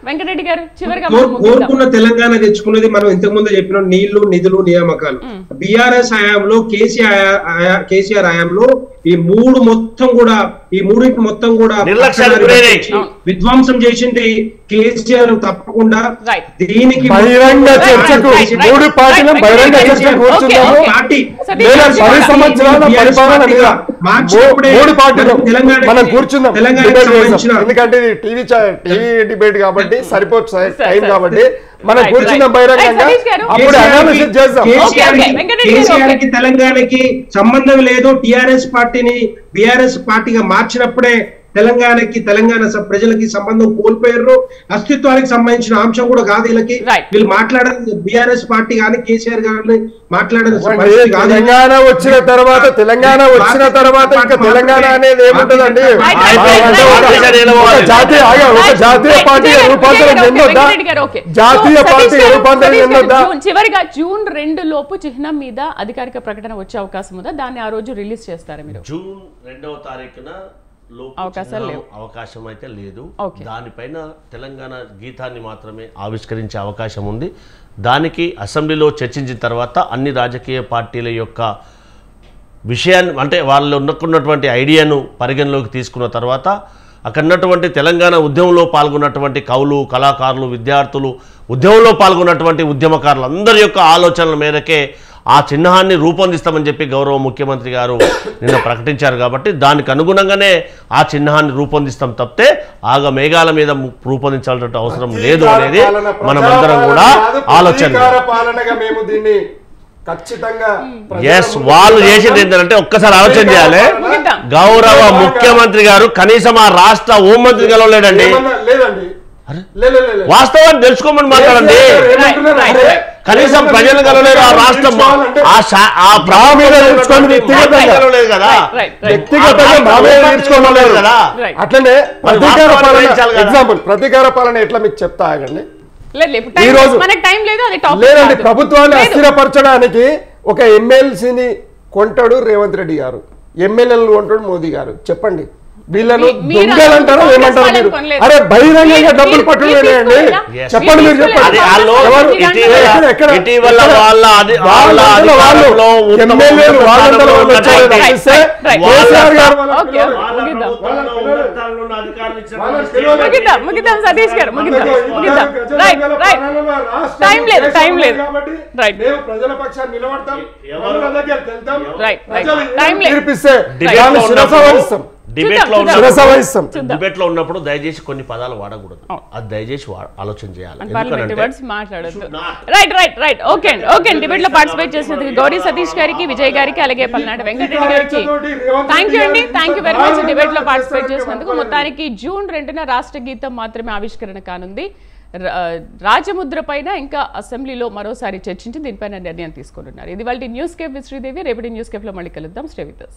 వెంకటరెడ్డి గారు చివరిగా కోరుకున్న తెలంగాణ తెచ్చుకున్నది మనం ఇంతకు ముందు చెప్పిన నీళ్లు, నిధులు, నియామకాలు. బీఆర్ఎస్ హయాంలో, కేసీఆర్ హయాంలో ఈ మూడింటి మొత్తం కూడా విధ్వంసం చేసింది కేసీఆర్. తప్పకుండా దీనికి బహిరంగ చర్చకు 3 పార్టీలు బహిరంగ చర్చకు కూర్చున్నాము. 10 సంవత్సరాల పరిపాలన మీద 3 పార్టీలు మనం కూర్చున్నాం. ఎందుకంటే టీవీ డిబేట్ కాబట్టి కాబట్టి సరిపోదు టైం కాబట్టి మనం కూర్చున్న బహిరంగంగా అప్పుడు అనాలిసిస్ చేద్దాం. కేసీఆర్ కి తెలంగాణకి సంబంధం లేదు, టిఆర్ఎస్ పార్టీని బిఆర్ఎస్ పార్టీగా మార్చినప్పుడే తెలంగాణకి తెలంగాణ ప్రజలకి సంబంధం కోల్పోయారు. అస్తిత్వానికి సంబంధించిన అంశం కూడా కాదు వీళ్ళకి. వీళ్ళు మాట్లాడేది బిఆర్ఎస్ పార్టీ కానీ కేసీఆర్ గారిని మాట్లాడేది తెలంగాణ వచ్చిన తర్వాత ఇంకా తెలంగాణ అనేది ఏముంటదండి? జాతీయ పార్టీ రూపాంతరం చెందొద్దా? జాతీయ పార్టీ రూపాంతరం చెందొద్దా? చివరిగా జూన్ 2 లోపు చిహ్నం మీద అధికారిక ప్రకటన వచ్చే అవకాశం ఉందా? దాన్ని ఆ రోజు రిలీజ్ చేస్తారా మీరు? జూన్ 2వ తారీఖున అవకాశం అయితే లేదు. దానిపైన తెలంగాణ గీతాన్ని మాత్రమే ఆవిష్కరించే అవకాశం ఉంది. దానికి అసెంబ్లీలో చర్చించిన తర్వాత అన్ని రాజకీయ పార్టీల యొక్క విషయాన్ని అంటే వాళ్ళు ఉన్నటువంటి ఐడియాను పరిగణలోకి తీసుకున్న తర్వాత అక్కడ ఉన్నటువంటి తెలంగాణ ఉద్యమంలో పాల్గొన్నటువంటి కవులు, కళాకారులు, విద్యార్థులు, ఉద్యమంలో పాల్గొన్నటువంటి ఉద్యమకారులు అందరి యొక్క ఆలోచనల మేరకే ఆ చిహ్నాన్ని రూపొందిస్తామని చెప్పి గౌరవ ముఖ్యమంత్రి గారు నిన్న ప్రకటించారు. కాబట్టి దానికి అనుగుణంగానే ఆ చిహ్నాన్ని రూపొందిస్తాం తప్పితే ఆగ మేఘాల మీద రూపొందించాల్సిన అవసరం లేదు అనేది మనమందరం కూడా ఆలోచన. వాళ్ళు చేసేది ఏంటంటే ఒక్కసారి ఆలోచన చేయాలి. గౌరవ ముఖ్యమంత్రి గారు కనీసం ఆ రాష్ట్ర హోంమంత్రి గెలవలేడండి. వాస్తవాన్ని తెలుసుకోమని మాట్లాడండి. కనీసం ప్రజలు కలవలేదు, ఆ రాష్ట్రం కలవలేదు కదా. అట్లనే ప్రతీకార పాలన ఎట్లా మీకు చెప్తా ఆగండి. లేదండి, ప్రభుత్వాన్ని అస్థిరపరచడానికి ఒక ఎమ్మెల్సీని కొంటాడు రేవంత్ రెడ్డి గారు, ఎమ్మెల్యేలు కొంటాడు మోదీ గారు. చెప్పండి, వీళ్ళను దొంగలంటారో ఏమంటారు మీరు? అరే బహిరంగంగా డబ్బులు పట్టులేండి, చెప్పండి మీరు చెప్పండి. ప్రజల పక్షాన్ని నిలబడతాం, డిబేట్ లో ఉన్నప్పుడు దయచేసి కొన్ని పదాలు వాడకూడదు. అది దయచేసి ఆలోచన చేయాలి. డిబేట్ లో పార్టిసిపేట్ చేసినందుకు గౌరీ సతీష్ గారికి, విజయ్ గారికి, అలాగే పల్నాడు వెంకటరెడ్డి గారికి థ్యాంక్ యూ అండి. Thank you very much debate లో పార్టిసిపేట్ చేసినందుకు. మొత్తానికి జూన్ 2న రాష్ట్ర గీతం మాత్రమే ఆవిష్కరణ కానుంది. రాజముద్ర పైన ఇంకా అసెంబ్లీలో మరోసారి చర్చించి దీనిపైన నిర్ణయం తీసుకుంటున్నారు. ఇది వాళ్ళ న్యూస్ కేఫ్ విత్ శ్రీదేవి. రేపటి న్యూస్ కేఫ్ లో మళ్ళీ కలుద్దాం. Stay with us.